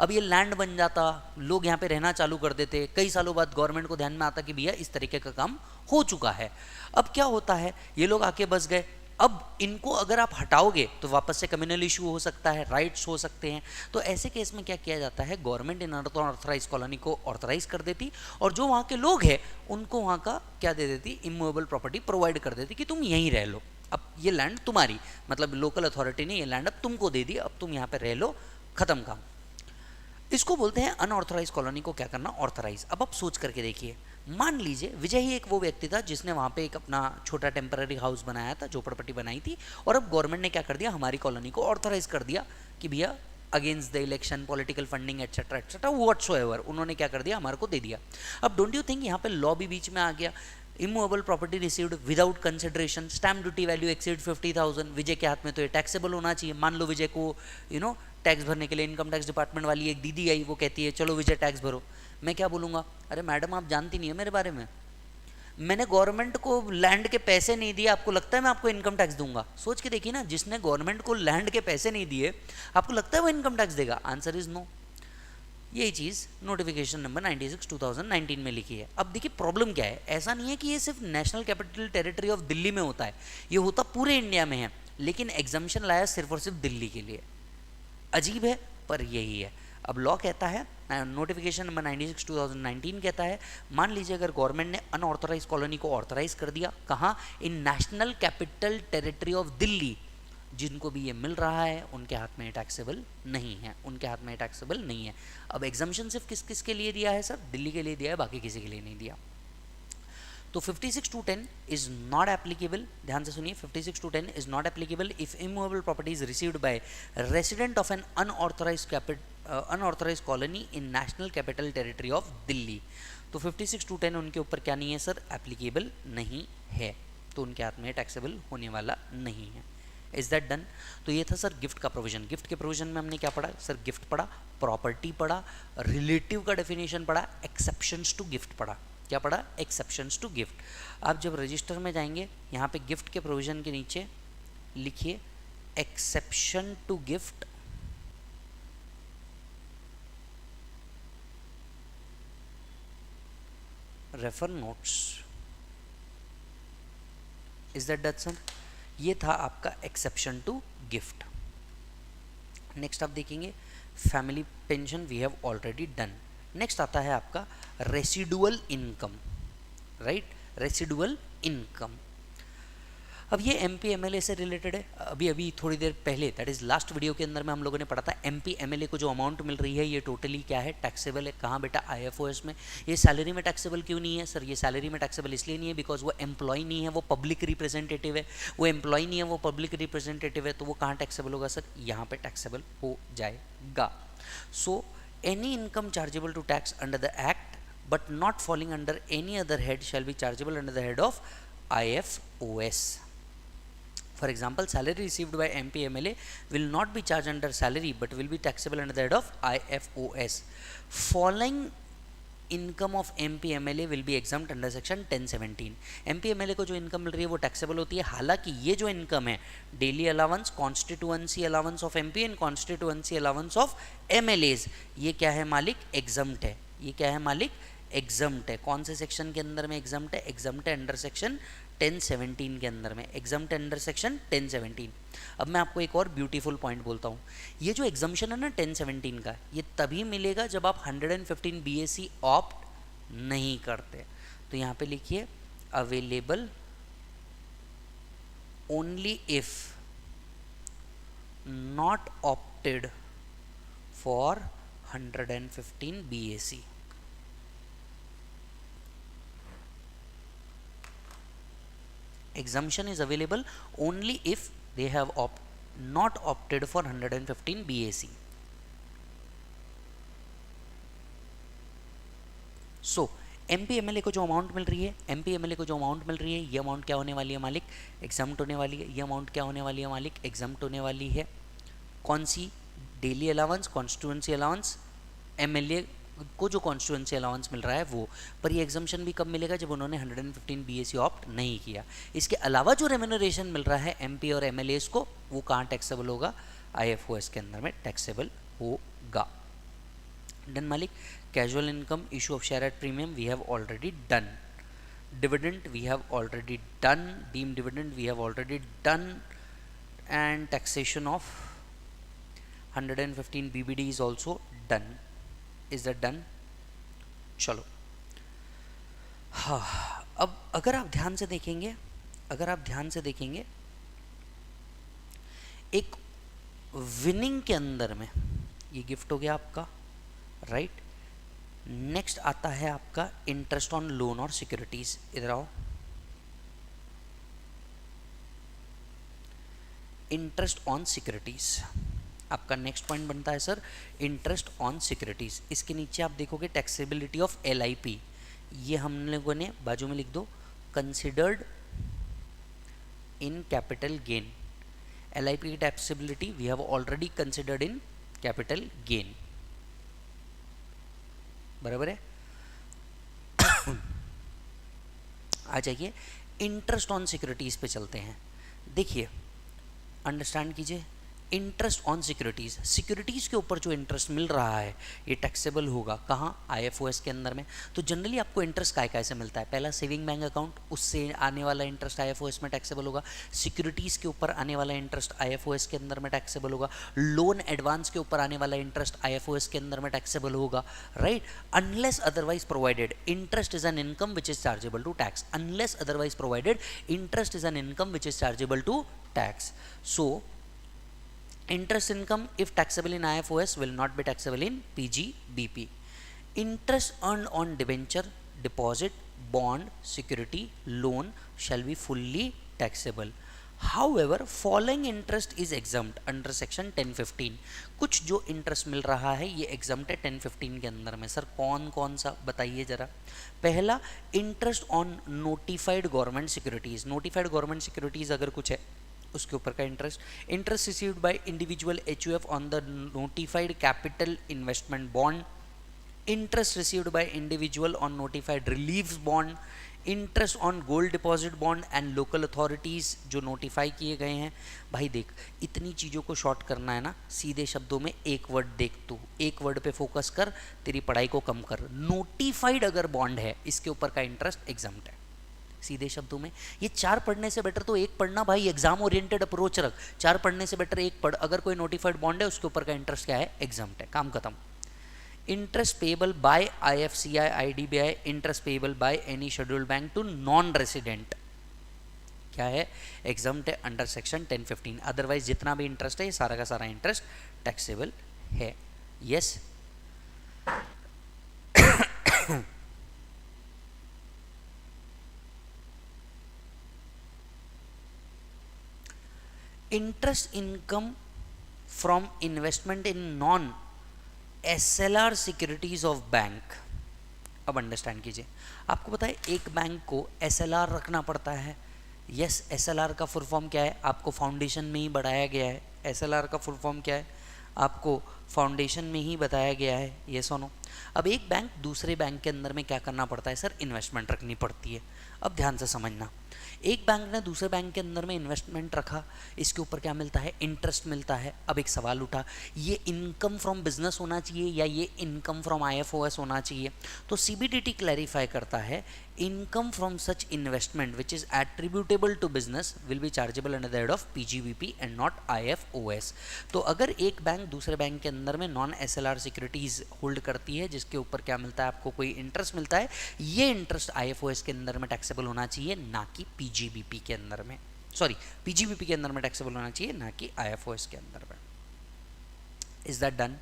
अब ये लैंड बन जाता, लोग यहाँ पे रहना चालू कर देते, कई सालों बाद गवर्नमेंट को ध्यान में आता कि भैया इस तरीके का काम हो चुका है। अब क्या होता है, ये लोग आके बस गए, अब इनको अगर आप हटाओगे तो वापस से कम्युनल इशू हो सकता है, राइट्स हो सकते हैं। तो ऐसे केस में क्या किया जाता है, गवर्नमेंट इन अनऑथराइज कॉलोनी को ऑथराइज कर देती और जो वहाँ के लोग हैं उनको वहाँ का क्या दे देती, इमूवेबल प्रॉपर्टी प्रोवाइड कर देती कि तुम यहीं रह लो, अब ये लैंड तुम्हारी, मतलब लोकल अथॉरिटी ने ये लैंड अब तुमको दे दी, अब तुम यहाँ पे रह लो, खत्म काम। इसको बोलते हैं अनऑथराइज कॉलोनी को क्या करना, ऑथराइज। अब आप सोच करके देखिए, मान लीजिए विजय ही एक वो व्यक्ति था जिसने वहाँ पे एक अपना छोटा टेम्पररी हाउस बनाया था, झोपड़पट्टी बनाई थी, और अब गवर्नमेंट ने क्या कर दिया, हमारी कॉलोनी को ऑथराइज कर दिया कि भैया against the election, political funding etcetera etcetera whatsoever, उन्होंने क्या कर दिया, हमारे को दे दिया। अब डोंट यू थिंक यहाँ पे लॉ भी बीच में आ गया, immovable property received without consideration, stamp duty value exceed 50,000, विजय के हाथ में तो ये टैक्सेबल होना चाहिए। मान लो विजय को टैक्स भरने के लिए इनकम टैक्स डिपार्टमेंट वाली एक दीदी आई, वो कहती है चलो विजय टैक्स भरो। मैं क्या बोलूँगा, अरे मैडम आप जानती नहीं है मेरे बारे में, मैंने गवर्नमेंट को लैंड के पैसे नहीं दिए, आपको लगता है मैं आपको इनकम टैक्स दूंगा? सोच के देखिए ना, जिसने गवर्नमेंट को लैंड के पैसे नहीं दिए आपको लगता है वो इनकम टैक्स देगा? Answer is no. यही चीज़ नोटिफिकेशन नंबर 96 2019 में लिखी है। अब देखिए प्रॉब्लम क्या है, ऐसा नहीं है कि ये सिर्फ national capital territory of Delhi में होता है, ये होता पूरे इंडिया में है, लेकिन एग्जम्पशन लाया सिर्फ और सिर्फ दिल्ली के लिए। अजीब है पर यही है। अब लॉ कहता है, नोटिफिकेशन नंबर 96 2019 कहता है, मान लीजिए अगर गवर्नमेंट ने अनऑथराइज कॉलोनी को ऑथराइज कर दिया, कहाँ, in national capital territory of Delhi, जिनको भी ये मिल रहा है उनके हाथ में टैक्सेबल नहीं है, उनके हाथ में टैक्सेबल नहीं है। अब एग्जम्पशन सिर्फ किस किस के लिए दिया है सर, दिल्ली के लिए दिया है, बाकी किसी के लिए नहीं दिया। तो 56(2)(10) इज नॉट एप्लीकेबल, ध्यान से सुनिए, 56(2)(10) is not applicable if immovable property is received by resident of an unauthorised colony in national capital territory of Delhi. तो 56(2)(10) उनके ऊपर क्या नहीं है सर, एप्लीकेबल नहीं है, तो उनके हाथ में टैक्सेबल होने वाला नहीं है। Is that done? तो ये था सर गिफ्ट का प्रोविजन। गिफ्ट के प्रोविजन में हमने क्या पढ़ा सर? गिफ्ट पढ़ा, प्रॉपर्टी पढ़ा, रिलेटिव का डेफिनेशन पढ़ा, एक्सेप्शंस टू गिफ्ट पढ़ा। क्या पढ़ा? Exceptions to gift. आप जब रजिस्टर में जाएंगे यहाँ पे गिफ्ट के प्रोविजन के नीचे लिखिए exception to gift, refer notes. Is that done sir? ये था आपका एक्सेप्शन टू गिफ्ट। नेक्स्ट आप देखेंगे family pension, we have already done. Next आता है आपका residual income, right? Residual income. अब ये एमपी एमएलए से रिलेटेड है। अभी थोड़ी देर पहले, दैट इज लास्ट वीडियो के अंदर में हम लोगों ने पढ़ा था एमपी एमएलए को जो अमाउंट मिल रही है ये टोटली क्या है? टैक्सेबल है। कहाँ बेटा? आईएफओएस में। ये सैलरी में टैक्सेबल क्यों नहीं है सर? ये सैलरी में टैक्सेबल इसलिए नहीं है बिकॉज वो एम्प्लॉय नहीं है, वो पब्लिक रिप्रेजेंटेटिव है। वो एम्प्लॉय नहीं है, वो पब्लिक रिप्रेजेंटेटिव है, तो वो कहाँ टैक्सेबल होगा सर? यहाँ पे टैक्सेबल हो जाएगा। So any income chargeable to tax under the act but not falling under any other head shall be chargeable under the head of IFOS. For example, salary received by MP MLA will not be charged under salary but will be taxable under the head of IFOS. Following income of MP MLA will be exempt under section 1017। MP MLA को जो income मिल रही है वो taxable होती है। हालांकि ये जो इनकम है daily allowance, constituency allowance of MP and constituency allowance of MLAs, ये क्या है मालिक? एग्जम्प्ट है। ये क्या है मालिक? एग्जम्प्ट है। कौन से सेक्शन के अंदर में एग्जम्प्ट है? एग्जम्प्ट है अंडर सेक्शन 1017 के अंदर में, एग्जम्प्ट अंडर सेक्शन 1017। अब मैं आपको एक और ब्यूटीफुल पॉइंट बोलता हूँ। ये जो एग्जम्पशन है ना 1017 का, ये तभी मिलेगा जब आप 115 BAC ऑप्ट नहीं करते। तो यहाँ पे लिखिए available only if not opted for 115 BAC। Exemption is available only if they have not opted for 115 BAC. So MP MLA को जो अमाउंट मिल रही है, MP MLA को जो अमाउंट मिल रही है, ये अमाउंट क्या होने वाली है मालिक? एग्जाम्प्ट होने वाली है। ये अमाउंट क्या होने वाली है मालिक? एग्जाम्प्ट होने वाली है। कौन सी? Daily allowance, constituency allowance, MLA को जो कॉन्स्टिट्यूएंसी अलाउंस मिल रहा है वो। पर ये एग्जम्पशन भी कब मिलेगा? जब उन्होंने 115 BAC ऑप्ट नहीं किया। इसके अलावा जो रेम्यूनरेशन मिल रहा है MP और MLAs को, वो कहाँ टैक्सेबल होगा? IFOS के अंदर में टैक्सेबल होगा। डन मालिक? Casual income, issue of share at premium, we have already done. Dividend we have already done. Deem dividend we have already done. And taxation of 115 BBD is also done. Is that done? चलो, हाँ, अब अगर आप ध्यान से देखेंगे, एक winning के अंदर में ये गिफ्ट हो गया आपका, राइट? नेक्स्ट आता है आपका इंटरेस्ट ऑन लोन और सिक्योरिटीज। इधर आओ, इंटरेस्ट ऑन सिक्योरिटीज आपका नेक्स्ट पॉइंट बनता है सर, इंटरेस्ट ऑन सिक्योरिटीज। इसके नीचे आप देखोगे टैक्सेबिलिटी ऑफ LIP, ये हम लोगों ने बाजू में लिख दो, considered in capital gain. LIP की taxability we have already considered in capital gain, बराबर है? आ जाइए इंटरेस्ट ऑन सिक्योरिटीज पे चलते हैं। देखिए, अंडरस्टैंड कीजिए, इंटरेस्ट ऑन सिक्योरिटीज़, सिक्योरिटीज़ के ऊपर जो इंटरेस्ट मिल रहा है ये टैक्सेबल होगा। कहाँ? IFOS के अंदर में। तो जनरली आपको इंटरेस्ट काय से मिलता है? पहला सेविंग बैंक अकाउंट, उससे आने वाला इंटरेस्ट IFOS में टैक्सेबल होगा। सिक्योरिटीज़ के ऊपर आने वाला इंटरेस्ट IFOS के अंदर में टैक्सेबल होगा। लोन एडवांस के ऊपर आने वाला इंटरेस्ट IFOS के अंदर में टैक्सेबल होगा, right? Unless otherwise provided interest is an income which is chargeable to tax. Unless otherwise provided interest is an income which is chargeable to tax. So interest income if taxable in IFOS will not be taxable in PGBP. Interest earned on debenture, deposit, bond, security, loan shall be fully taxable. However, following interest is exempt under section 1015. कुछ जो interest मिल रहा है ये exempt है 1015 के अंदर में। Sir कौन कौन सा बताइए जरा। पहला, interest on notified government securities. Notified government securities अगर कुछ है उसके ऊपर का interest. Interest received by individual HUF on the notified capital investment bond, interest received by individual on notified relieves bond, interest on gold deposit bond and local authorities जो notify किए गए हैं। भाई देख, इतनी चीज़ों को शॉर्ट करना है ना, सीधे शब्दों में एक वर्ड देख, तू एक वर्ड पे फोकस कर, तेरी पढ़ाई को कम कर। नोटिफाइड अगर बॉन्ड है, इसके ऊपर का इंटरेस्ट एग्जाम्प्ट है। सीधे शब्दों में ये चार पढ़ने से बेटर तो एक पढ़ना भाई, एग्जाम ओरिएंटेड अप्रोच रख। चार पढ़ने से बेटर एक पढ़। अगर कोई नोटिफाइड बॉन्ड है, उसके ऊपर का इंटरेस्ट क्या है, एग्जाम्प्ट है, काम खत्म। Interest payable by IFCI IDBI, interest payable by any scheduled bank to non resident, क्या है, एग्जाम्प्ट है अंडर सेक्शन 1015। अदरवाइज जितना भी इंटरेस्ट है, ये सारा का सारा इंटरेस्ट टैक्सेबल है। Yes interest income from investment in non SLR securities of bank. अब अंडरस्टैंड कीजिए, आपको पता है एक बैंक को एसएलआर रखना पड़ता है। यस, एसएलआर का फुल फॉर्म क्या है, आपको फाउंडेशन में ही बढ़ाया गया है। एसएलआर का फुल फॉर्म क्या है, आपको फाउंडेशन में ही बताया गया है। ये सुनो, अब एक बैंक दूसरे बैंक के अंदर में क्या करना पड़ता है सर, इन्वेस्टमेंट रखनी पड़ती है। अब ध्यान से समझना, एक बैंक ने दूसरे बैंक के अंदर में इन्वेस्टमेंट रखा, इसके ऊपर क्या मिलता है, इंटरेस्ट मिलता है। अब एक सवाल उठा, ये इनकम फ्रॉम बिजनेस होना चाहिए या ये इनकम फ्रॉम आईएफओएस होना चाहिए? तो सीबीडीटी क्लैरिफाई करता है, income from such investment which is attributable to business will be chargeable under the head of PGBP and not IFOS. तो अगर एक बैंक दूसरे बैंक के अंदर में नॉन एसएलआर सिक्योरिटीज होल्ड करती है, जिसके ऊपर क्या मिलता है, आपको कोई इंटरेस्ट मिलता है, ये इंटरेस्ट आईएफओएस के अंदर में टैक्सेबल होना चाहिए, ना कि पीजीबीपी के अंदर में। सॉरी, पीजीबीपी के अंदर में टैक्सेबल होना चाहिए, ना कि आईएफओएस के अंदर में। Is that done?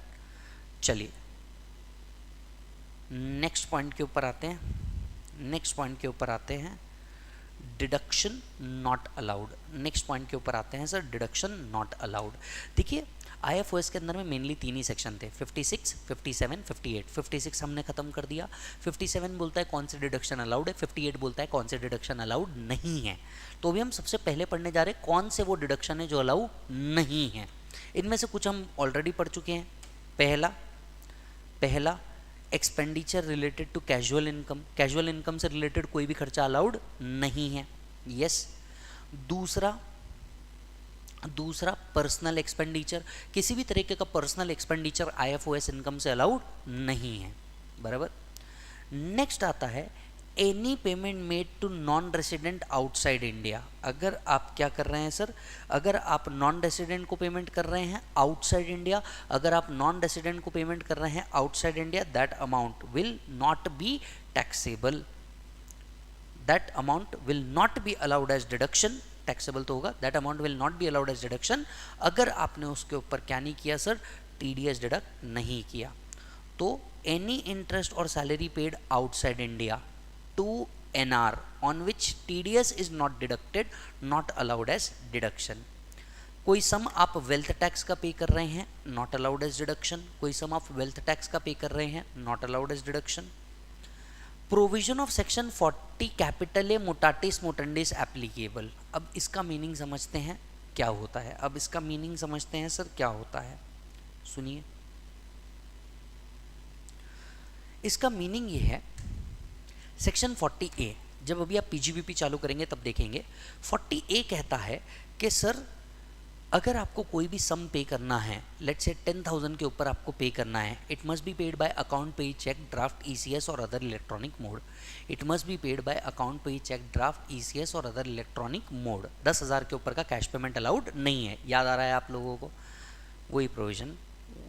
चलिए नेक्स्ट पॉइंट के ऊपर आते हैं। नेक्स्ट पॉइंट के ऊपर आते हैं, deduction not allowed. Next point के ऊपर आते हैं सर, डिडक्शन नॉट अलाउड। देखिए, आईएफओएस के अंदर में मेनली तीन ही सेक्शन थे, 56, 57, 58। 56 हमने खत्म कर दिया। 57 बोलता है कौन से डिडक्शन अलाउड है, 58 बोलता है कौन से डिडक्शन अलाउड नहीं है। तो अभी हम सबसे पहले पढ़ने जा रहे हैं कौन से वो डिडक्शन है जो अलाउ नहीं है। इनमें से कुछ हम ऑलरेडी पढ़ चुके हैं। पहला expenditure related to casual income, casual income से रिलेटेड कोई भी खर्चा अलाउड नहीं है। यस। दूसरा पर्सनल एक्सपेंडिचर, किसी भी तरीके का पर्सनल एक्सपेंडिचर आईएफओएस इनकम से अलाउड नहीं है, बराबर। नेक्स्ट आता है any payment made to non resident outside India. अगर आप क्या कर रहे हैं सर, अगर आप नॉन रेसिडेंट को पेमेंट कर रहे हैं आउटसाइड इंडिया, अगर आप नॉन रेसिडेंट को पेमेंट कर रहे हैं outside India, that amount will not be taxable, that amount will not be allowed as deduction. Taxable तो होगा, that amount will not be allowed as deduction, अगर आपने उसके ऊपर क्या नहीं किया सर, टीडीएस डिडक्ट नहीं किया। तो एनी इंटरेस्ट और salary paid outside India to NR on which TDS is not deducted, not allowed as deduction. कोई सम आप वेल्थ टैक्स का पे कर रहे हैं, नॉट अलाउड एज डिडक्शन। कोई सम आप वेल्थ टैक्स का पे कर रहे हैं, not allowed as deduction. Provision of section 40 capital mutatis mutandis applicable. अब इसका मीनिंग समझते हैं क्या होता है। अब इसका मीनिंग समझते हैं सर क्या होता है, सुनिए। इसका मीनिंग ये है, सेक्शन 40A, जब अभी आप पीजीबीपी चालू करेंगे तब देखेंगे, 40A कहता है कि सर अगर आपको कोई भी सम पे करना है, लेट्स से 10,000 के ऊपर आपको पे करना है, it must be paid by account payee cheque draft ECS और other electronic mode. It must be paid by account payee cheque draft ECS और अदर इलेक्ट्रॉनिक मोड। 10,000 के ऊपर का कैश पेमेंट अलाउड नहीं है। याद आ रहा है आप लोगों को? वही प्रोविजन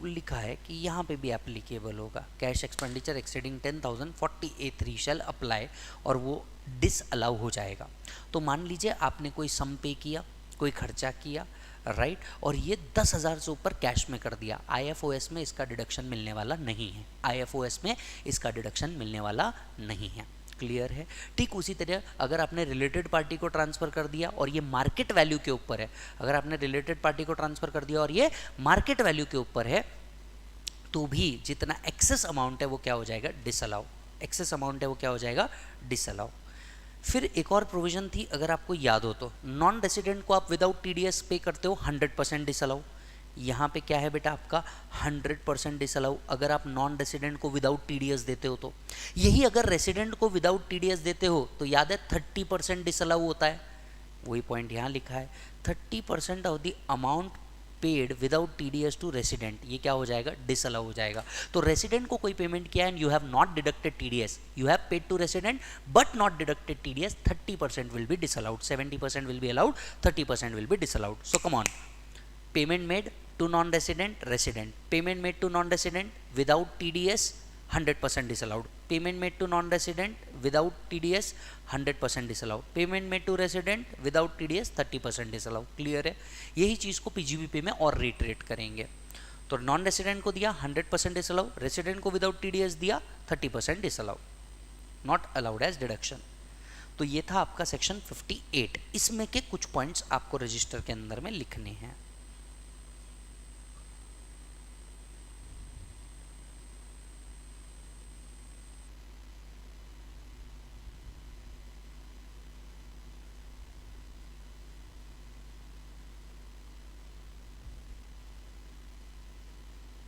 लिखा है कि यहाँ पे भी एप्लीकेबल होगा। Cash expenditure exceeding 10,000 40A3 shall apply, और वो डिस अलाउ हो जाएगा। तो मान लीजिए आपने कोई सम पे किया, कोई खर्चा किया, राइट, और ये 10,000 से ऊपर कैश में कर दिया, आईएफओएस में इसका डिडक्शन मिलने वाला नहीं है। आईएफओएस में इसका डिडक्शन मिलने वाला नहीं है। क्लियर है? ठीक उसी तरह अगर आपने रिलेटेड पार्टी को ट्रांसफ़र कर दिया और ये मार्केट वैल्यू के ऊपर है, अगर आपने रिलेटेड पार्टी को ट्रांसफ़र कर दिया और ये मार्केट वैल्यू के ऊपर है, तो भी जितना एक्सेस अमाउंट है वो क्या हो जाएगा, डिसअलाउ। एक्सेस अमाउंट है वो क्या हो जाएगा, डिसअलाउ। फिर एक और प्रोविजन थी, अगर आपको याद हो तो, नॉन रेसिडेंट को आप विदाउट टीडीएस पे करते हो 100% डिसअलाउ। यहाँ पे क्या है बेटा आपका 100% डिसअलाउ अगर आप नॉन रेसिडेंट को विदाउट टीडीएस देते हो तो। यही अगर रेसिडेंट को विदाउट टीडीएस देते हो तो याद है 30% डिसअलाउ होता है, वही पॉइंट यहाँ लिखा है, 30% of the amount paid without TDS to resident, ये क्या हो जाएगा, डिसअलाउ हो जाएगा। तो रेसिडेंट को कोई पेमेंट किया and you have not deducted TDS, you have paid to resident but not deducted TDS, 30% will be disallowed, 70% will be allowed, 30% will be disallowed. So come on, payment made to non-resident, resident, payment made to non-resident without TDS 100% disallowed, payment made to non-resident without TDS 100% disallowed, payment made to resident without TDS 30% disallowed। Clear है, यही चीज़ को PGBP में और retreat करेंगे। तो non resident को दिया 100% disallow, resident को विदाउट TDS दिया 30% disallow, not allowed as deduction. तो ये था आपका सेक्शन 58। इसमें के कुछ पॉइंट्स आपको रजिस्टर के अंदर में लिखने हैं।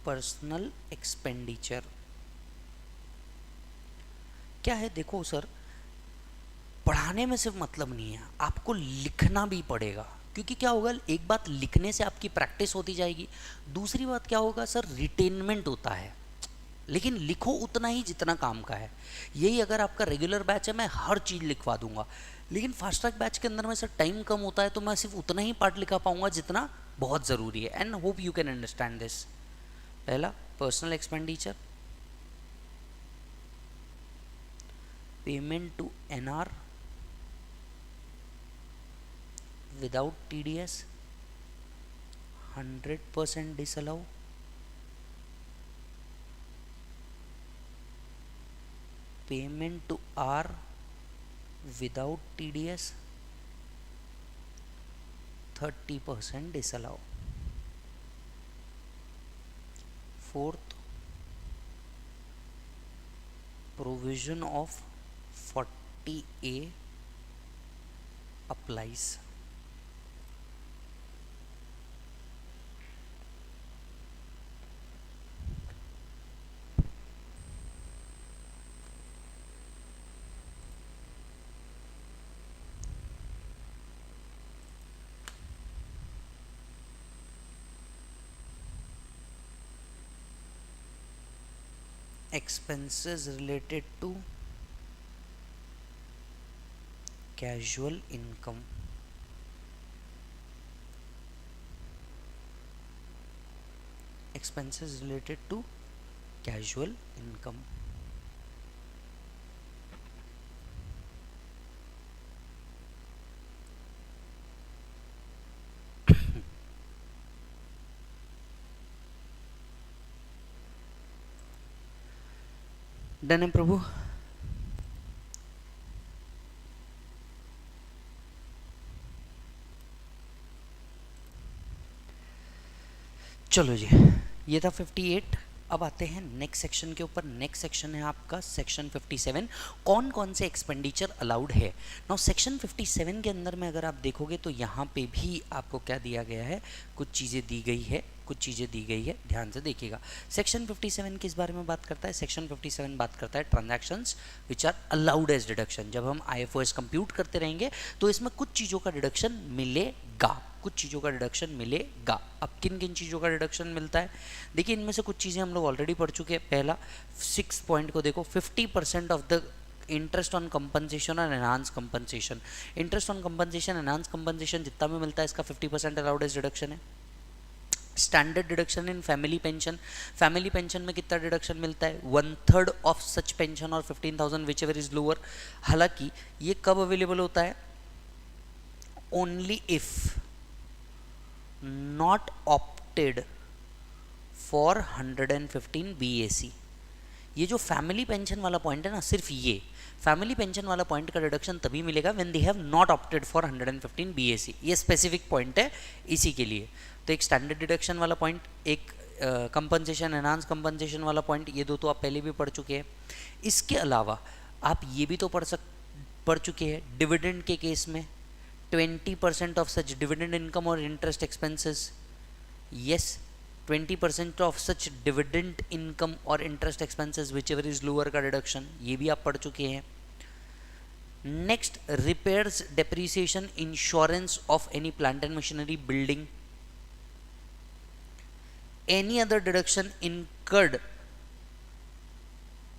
पर्सनल एक्सपेंडिचर क्या है, देखो सर, पढ़ाने में सिर्फ मतलब नहीं है, आपको लिखना भी पड़ेगा। क्योंकि क्या होगा, एक बात लिखने से आपकी प्रैक्टिस होती जाएगी, दूसरी बात क्या होगा सर, रिटेनमेंट होता है। लेकिन लिखो उतना ही जितना काम का है। यही अगर आपका रेगुलर बैच है, मैं हर चीज़ लिखवा दूंगा, लेकिन फास्ट ट्रैक बैच के अंदर में सर टाइम कम होता है, तो मैं सिर्फ उतना ही पार्ट लिखा पाऊंगा जितना बहुत ज़रूरी है। And hope you can understand this. पहला personal expenditure, payment to NR without TDS 100% disallow, payment to R without TDS 30% disallow. Fourth, provision of 40A applies। expenses related to casual income, expenses related to casual income। Done है प्रभु। चलो जी, ये था 58। अब आते हैं next section के ऊपर। Next section है आपका सेक्शन 57। कौन कौन से एक्सपेंडिचर अलाउड है। नाउ सेक्शन 57 के अंदर में अगर आप देखोगे तो यहाँ पे भी आपको क्या दिया गया है, कुछ चीज़ें दी गई है, कुछ चीज़ें दी गई है, ध्यान से देखिएगा। सेक्शन 57 किस बारे में बात करता है, सेक्शन 57 बात करता है transactions which are allowed as deduction. जब हम IFOS कंप्यूट करते रहेंगे तो इसमें कुछ चीज़ों का डिडक्शन मिलेगा, कुछ चीज़ों का डिडक्शन मिलेगा। अब किन किन चीज़ों का डिडक्शन मिलता है, देखिए इनमें से कुछ चीज़ें हम लोग ऑलरेडी पढ़ चुके हैं। पहला 6 पॉइंट को देखो, 50% of the interest on compensation or enhance compensation. Interest on compensation, enhance compensation जितना भी मिलता है इसका 50% अलाउड एज डिडक्शन है। Standard deduction in family pension, family pension में कितना डिडक्शन मिलता है, 1/3 ऑफ सच पेंशन और 15,000 विच एवर इज लोअर। हालांकि ये कब अवेलेबल होता है, only if not opted for 115 BAC। ये जो फैमिली पेंशन वाला पॉइंट है ना, सिर्फ ये फैमिली पेंशन वाला पॉइंट का डिडक्शन तभी मिलेगा when they have not opted for 115 BAC। ये स्पेसिफिक पॉइंट है इसी के लिए। तो एक स्टैंडर्ड डिडक्शन वाला पॉइंट, एक कंपनसेशन एनहांस कंपनसेशन वाला पॉइंट, ये दो तो आप पहले भी पढ़ चुके हैं। इसके अलावा आप ये भी तो पढ़ चुके हैं। डिविडेंड के केस में 20% of such dividend income or interest expenses, yes 20% of such dividend income or interest expenses whichever is lower का डिडक्शन, ये भी आप पढ़ चुके हैं। Next, repairs, depreciation, insurance of any plant and machinery, building, any other deduction incurred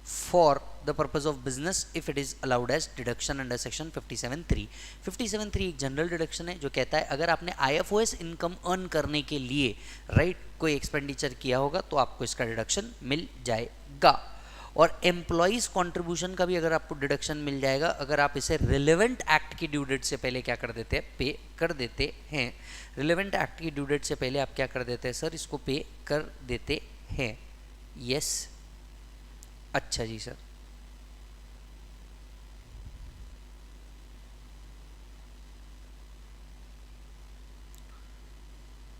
for the purpose of business if it is allowed as deduction under section 57(3). 57(3) एक general deduction है जो कहता है अगर आपने IFOS इनकम अर्न करने के लिए कोई एक्सपेंडिचर किया होगा तो आपको इसका डिडक्शन मिल जाएगा। और एम्प्लॉइज कंट्रीब्यूशन का भी अगर आपको डिडक्शन मिल जाएगा अगर आप इसे रिलेवेंट एक्ट की ड्यू डेट से पहले क्या कर देते हैं, पे कर देते हैं। रिलेवेंट एक्ट की ड्यू डेट से पहले आप क्या कर देते हैं सर, इसको पे कर देते हैं। यस, अच्छा जी sir.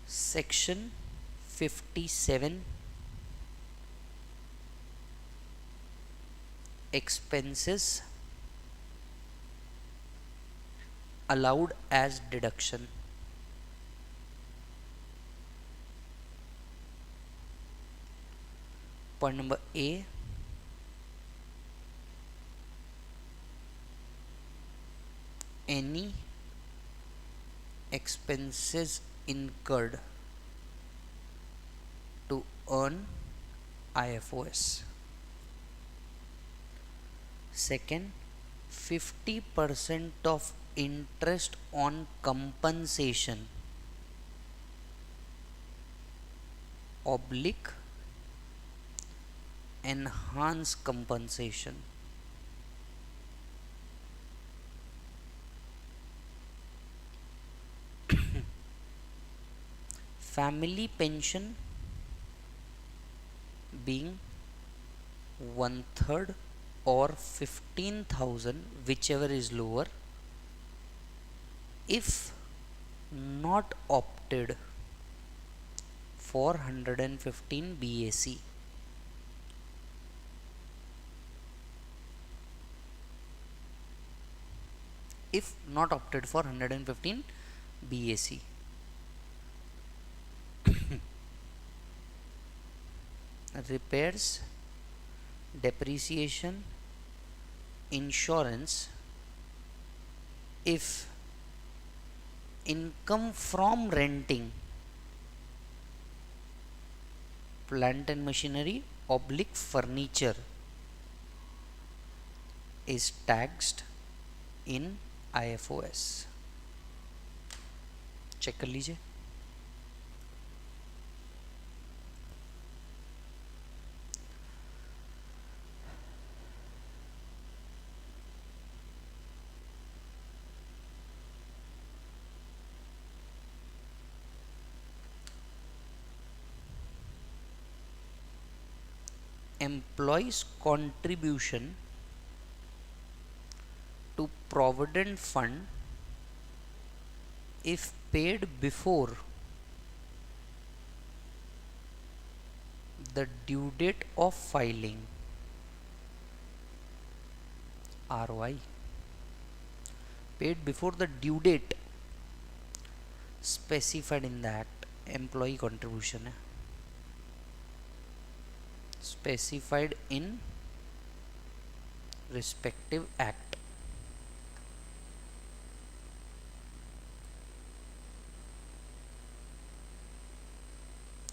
Section 57 expenses allowed as deduction। Point number A, any expenses incurred to earn IFOS। Second, 50% of interest on compensation oblique enhance compensation। Family pension being 1/3 or 15,000 whichever is lower if not opted for 115 BAC। if not opted for 115 BAC। repairs, depreciation, insurance if income from renting plant and machinery oblique furniture is taxed in IFOS। Check कर लीजिए। Employees contribution to provident fund if paid before the due date of filing ROI, paid before the due date specified in the act। employee contribution है specified in respective act।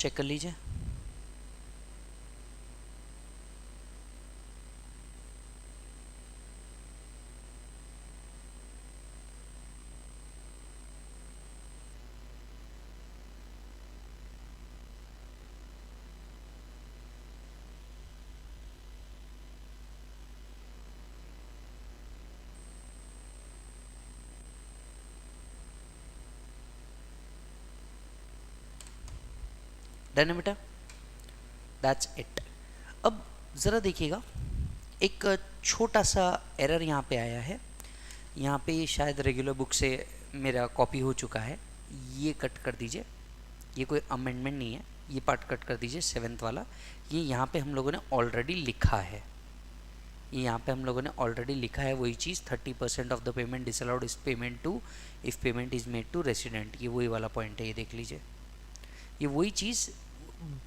Check कर लीजिए। Done है बेटा, that's it. अब ज़रा देखिएगा, एक छोटा सा एरर यहाँ पे आया है। यहाँ पे शायद रेगुलर बुक से मेरा कॉपी हो चुका है, ये कट कर दीजिए। ये कोई अमेंडमेंट नहीं है, ये पार्ट कट कर दीजिए 7th वाला। ये यहाँ पे हम लोगों ने ऑलरेडी लिखा है, यहाँ पे हम लोगों ने ऑलरेडी लिखा है वही चीज़, 30% of the payment disallowed is payment to if payment is made to resident, ये वही वाला पॉइंट है, ये देख लीजिए, ये वही चीज़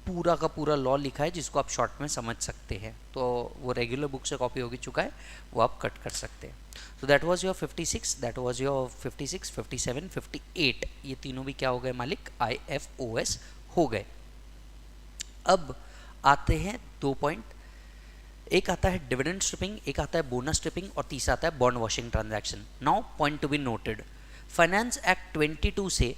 पूरा का पूरा लॉ लिखा है जिसको आप शॉर्ट में समझ सकते हैं। तो वो रेगुलर बुक से कॉपी हो चुका है, वो आप कट कर सकते हैं। तो that was your 56, that was your 56, 57, 58, ये तीनों भी क्या हो गए मालिक, IFOS हो गए। अब आते हैं 2 पॉइंट, एक आता है डिविडेंड स्ट्रिपिंग, एक आता है बोनस स्ट्रिपिंग, और तीसरा आता है bond washing transaction. Now point to be noted, finance act 22 से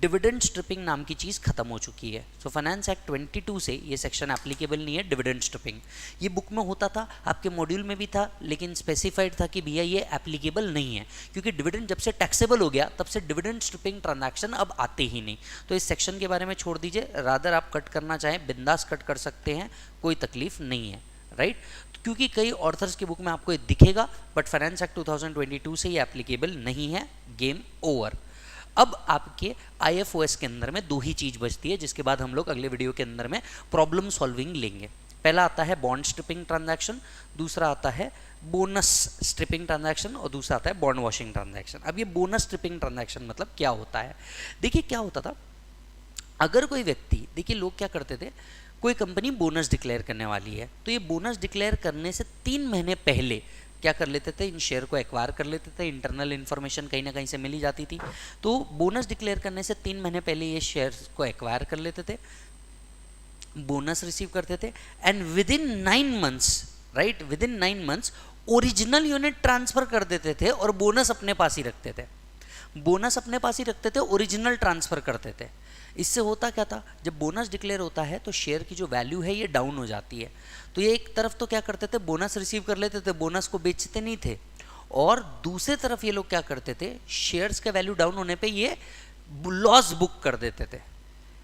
डिविडेंड स्ट्रिपिंग नाम की चीज़ खत्म हो चुकी है। सो फाइनेंस एक्ट 22 से ये सेक्शन एप्लीकेबल नहीं है डिविडेंड स्ट्रिपिंग। ये बुक में होता था, आपके मॉड्यूल में भी था, लेकिन स्पेसिफाइड था कि भैया ये एप्लीकेबल नहीं है, क्योंकि डिविडेंड जब से टैक्सेबल हो गया तब से डिविडेंड स्ट्रिपिंग ट्रांजैक्शन अब आते ही नहीं। तो इस सेक्शन के बारे में छोड़ दीजिए, रादर आप कट करना चाहें बिंदास कट कर सकते हैं, कोई तकलीफ नहीं है, राइट। क्योंकि कई ऑर्थर्स की बुक में आपको ये दिखेगा, बट फाइनेंस एक्ट 2022 से ये एप्लीकेबल नहीं है, गेम ओवर। अब आपके IFOS के अंदर में 2 ही चीज बचती है, जिसके बाद हम लोग अगले वीडियो के अंदर में प्रॉब्लम सॉल्विंग लेंगे। पहला आता है बॉन्ड स्ट्रिपिंग ट्रांजैक्शन, दूसरा आता है बोनस स्ट्रिपिंग ट्रांजैक्शन, और दूसरा आता है बॉन्ड वॉशिंग ट्रांजैक्शन। अब ये बोनस स्ट्रिपिंग ट्रांजैक्शन मतलब क्या होता है, देखिए क्या होता था, अगर कोई व्यक्ति, देखिए लोग क्या करते थे, कोई कंपनी बोनस डिक्लेयर करने वाली है, तो ये बोनस डिक्लेयर करने से 3 महीने पहले क्या कर लेते थे, इन शेयर को एक्वायर कर लेते थे, इंटरनल इन्फॉर्मेशन कहीं ना कहीं से मिली जाती थी, तो बोनस डिक्लेयर करने से 3 महीने पहले ये शेयर को एक्वायर कर लेते थे, बोनस रिसीव करते थे, and with in 9 months, right, with in 9 months original unit transfer कर देते थे और बोनस अपने पास ही रखते थे, बोनस अपने पास ही रखते थे, ओरिजिनल ट्रांसफर करते थे। इससे होता क्या था, जब बोनस डिक्लेयर होता है तो शेयर की जो वैल्यू है ये डाउन हो जाती है। तो ये एक तरफ तो क्या करते थे, बोनस रिसीव कर लेते थे, बोनस को बेचते नहीं थे, और दूसरे तरफ ये लोग क्या करते थे, शेयर्स का वैल्यू डाउन होने पे ये लॉस बुक कर देते थे।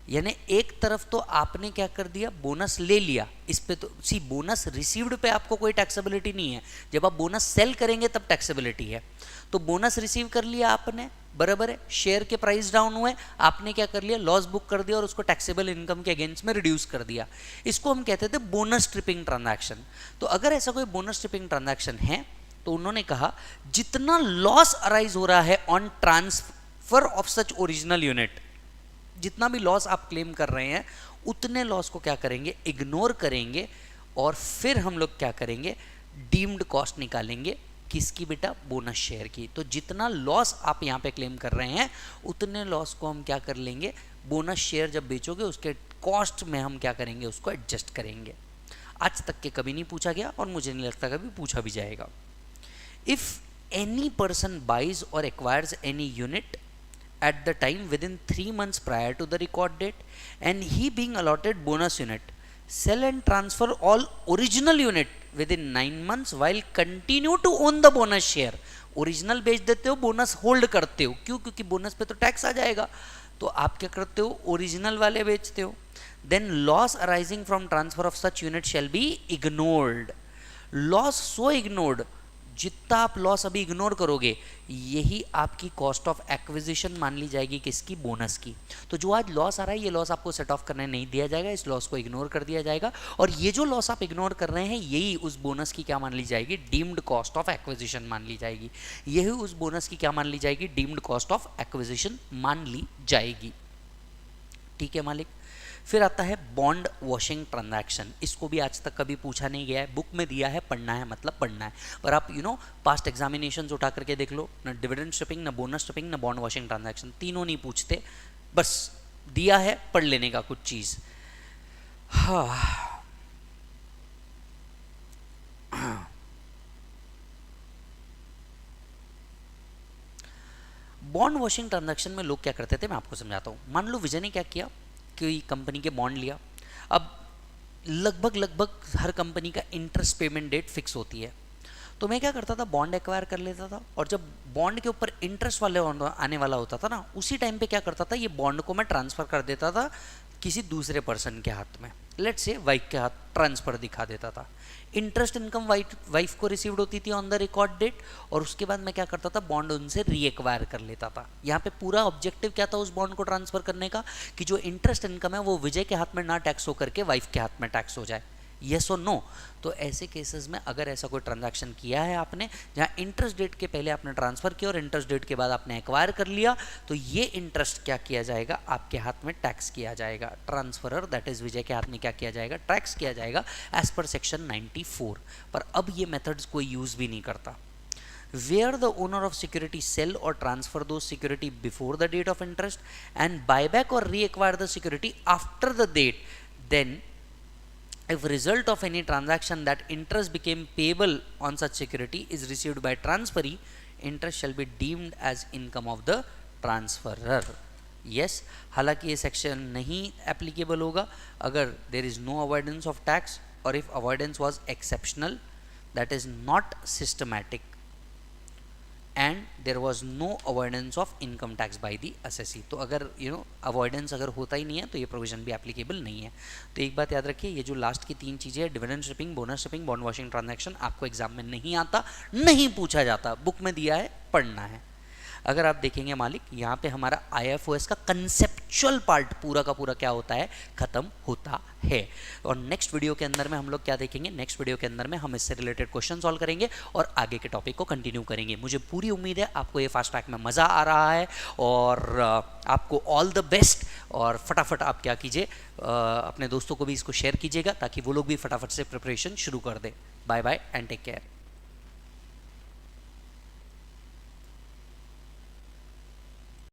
यानी एक तरफ तो आपने क्या कर दिया, बोनस ले लिया, इस पे तो सी बोनस रिसीव्ड पे आपको कोई टैक्सेबिलिटी नहीं है, जब आप बोनस सेल करेंगे तब टैक्सेबिलिटी है। तो बोनस रिसीव कर लिया आपने, बराबर है, शेयर के प्राइस डाउन हुए, आपने क्या कर लिया, लॉस बुक कर दिया और उसको टैक्सेबल इनकम के अगेंस्ट में रिड्यूस कर दिया। इसको हम कहते थे बोनस स्ट्रिपिंग ट्रांजैक्शन। तो अगर ऐसा कोई बोनस स्ट्रिपिंग ट्रांजैक्शन है तो उन्होंने कहा जितना लॉस अराइज हो रहा है on transfer of such original unit, जितना भी लॉस आप क्लेम कर रहे हैं उतने लॉस को क्या करेंगे, इग्नोर करेंगे, और फिर हम लोग क्या करेंगे, डीम्ड कॉस्ट निकालेंगे, किसकी बेटा, बोनस शेयर की। तो जितना लॉस आप यहाँ पे क्लेम कर रहे हैं उतने लॉस को हम क्या कर लेंगे, बोनस शेयर जब बेचोगे उसके कॉस्ट में हम क्या करेंगे, उसको एडजस्ट करेंगे। आज तक के कभी नहीं पूछा गया और मुझे नहीं लगता कभी पूछा भी जाएगा। इफ एनी पर्सन बाइज और acquires any unit at the time within 3 months prior to the record date and he being allotted bonus unit, sell and transfer all original unit within 9 months while continue to own the bonus share। Original बेच देते हो, bonus hold करते हो, क्यों, क्योंकि bonus पे तो tax आ जाएगा, तो आप क्या करते हो, ओरिजिनल वाले बेचते हो। Then loss arising from transfer of such unit shall be ignored. Loss so ignored, जितना आप लॉस अभी इग्नोर करोगे यही आपकी कॉस्ट ऑफ एक्विजिशन मान ली जाएगी, किसकी, बोनस की। तो जो आज लॉस आ रहा है ये लॉस आपको सेट ऑफ करने नहीं दिया जाएगा, इस लॉस को इग्नोर कर दिया जाएगा, और ये जो लॉस आप इग्नोर कर रहे हैं यही उस बोनस की क्या मान ली जाएगी, डीम्ड कॉस्ट ऑफ एक्विजिशन मान ली जाएगी। यही उस बोनस की क्या मान ली जाएगी, डीम्ड कॉस्ट ऑफ एक्विजिशन मान ली जाएगी। ठीक है मालिक। फिर आता है बॉन्ड वॉशिंग ट्रांजैक्शन। इसको भी आज तक कभी पूछा नहीं गया है, बुक में दिया है, पढ़ना है मतलब पढ़ना है, पर आप पास्ट एग्जामिनेशंस उठा करके देख लो, ना डिविडेंड स्ट्रिपिंग, ना बोनस स्ट्रिपिंग, ना बॉन्ड वॉशिंग ट्रांजैक्शन, तीनों नहीं पूछते, बस दिया है पढ़ लेने का कुछ चीज। बॉन्ड वॉशिंग ट्रांजैक्शन में लोग क्या करते थे, मैं आपको समझाता हूँ। मान लो विजय ने क्या किया कि कंपनी के बॉन्ड लिया, अब लगभग हर कंपनी का इंटरेस्ट पेमेंट डेट फिक्स होती है, तो मैं क्या करता था, बॉन्ड एक्वायर कर लेता था, और जब बॉन्ड के ऊपर इंटरेस्ट वाले आने वाला होता था ना, उसी टाइम पे क्या करता था, ये बॉन्ड को मैं ट्रांसफर कर देता था किसी दूसरे पर्सन के हाथ में, लेट्स से वाइफ के हाथ ट्रांसफर दिखा देता था। इंटरेस्ट इनकम वाइफ को रिसीव्ड होती थी ऑन द रिकॉर्ड डेट, और उसके बाद मैं क्या करता था, बॉन्ड उनसे रीएक्वायर कर लेता था। यहाँ पे पूरा ऑब्जेक्टिव क्या था उस बॉन्ड को ट्रांसफर करने का, कि जो इंटरेस्ट इनकम है वो विजय के हाथ में ना टैक्स हो करके वाइफ के हाथ में टैक्स हो जाए। यस और नो। तो ऐसे केसेस में अगर ऐसा कोई ट्रांजैक्शन किया है आपने जहां इंटरेस्ट डेट के पहले आपने ट्रांसफर किया और इंटरेस्ट डेट के बाद आपने एक्वायर कर लिया, तो ये इंटरेस्ट क्या किया जाएगा, आपके हाथ में टैक्स किया जाएगा। ट्रांसफरर दैट इज विजय के हाथ में क्या किया जाएगा, टैक्स किया जाएगा एज पर सेक्शन 94। पर अब ये मेथड्स कोई यूज भी नहीं करता। Where the owner of security sell or transfer those security before the date of interest and buy back or reacquire the security after the date, then if result of any transaction that interest became payable on such security is received by transferee, interest shall be deemed as income of the transferer. Yes, हालांकि ये section नहीं applicable होगा अगर there is no avoidance of tax or if avoidance was exceptional, that is not systematic and there was no avoidance of income tax by the assessee। तो अगर avoidance अगर होता ही नहीं है तो ये प्रोविजन भी एप्लीकेबल नहीं है। तो एक बात याद रखिए, ये जो लास्ट की 3 चीज़ें हैं, dividend stripping, bonus stripping, bond washing transaction, आपको एग्जाम में नहीं आता, नहीं पूछा जाता, बुक में दिया है, पढ़ना है। अगर आप देखेंगे मालिक, यहाँ पे हमारा IFOS का कंसेप्चुअल पार्ट पूरा का पूरा क्या होता है, खत्म होता है। और नेक्स्ट वीडियो के अंदर में हम लोग क्या देखेंगे, नेक्स्ट वीडियो के अंदर में हम इससे रिलेटेड क्वेश्चन सॉल्व करेंगे और आगे के टॉपिक को कंटिन्यू करेंगे। मुझे पूरी उम्मीद है आपको ये फास्ट ट्रैक में मज़ा आ रहा है और आपको ऑल द बेस्ट। और फटाफट आप क्या कीजिए, अपने दोस्तों को भी इसको शेयर कीजिएगा ताकि वो लोग भी फटाफट से प्रिपरेशन शुरू कर दें। Bye bye and take care.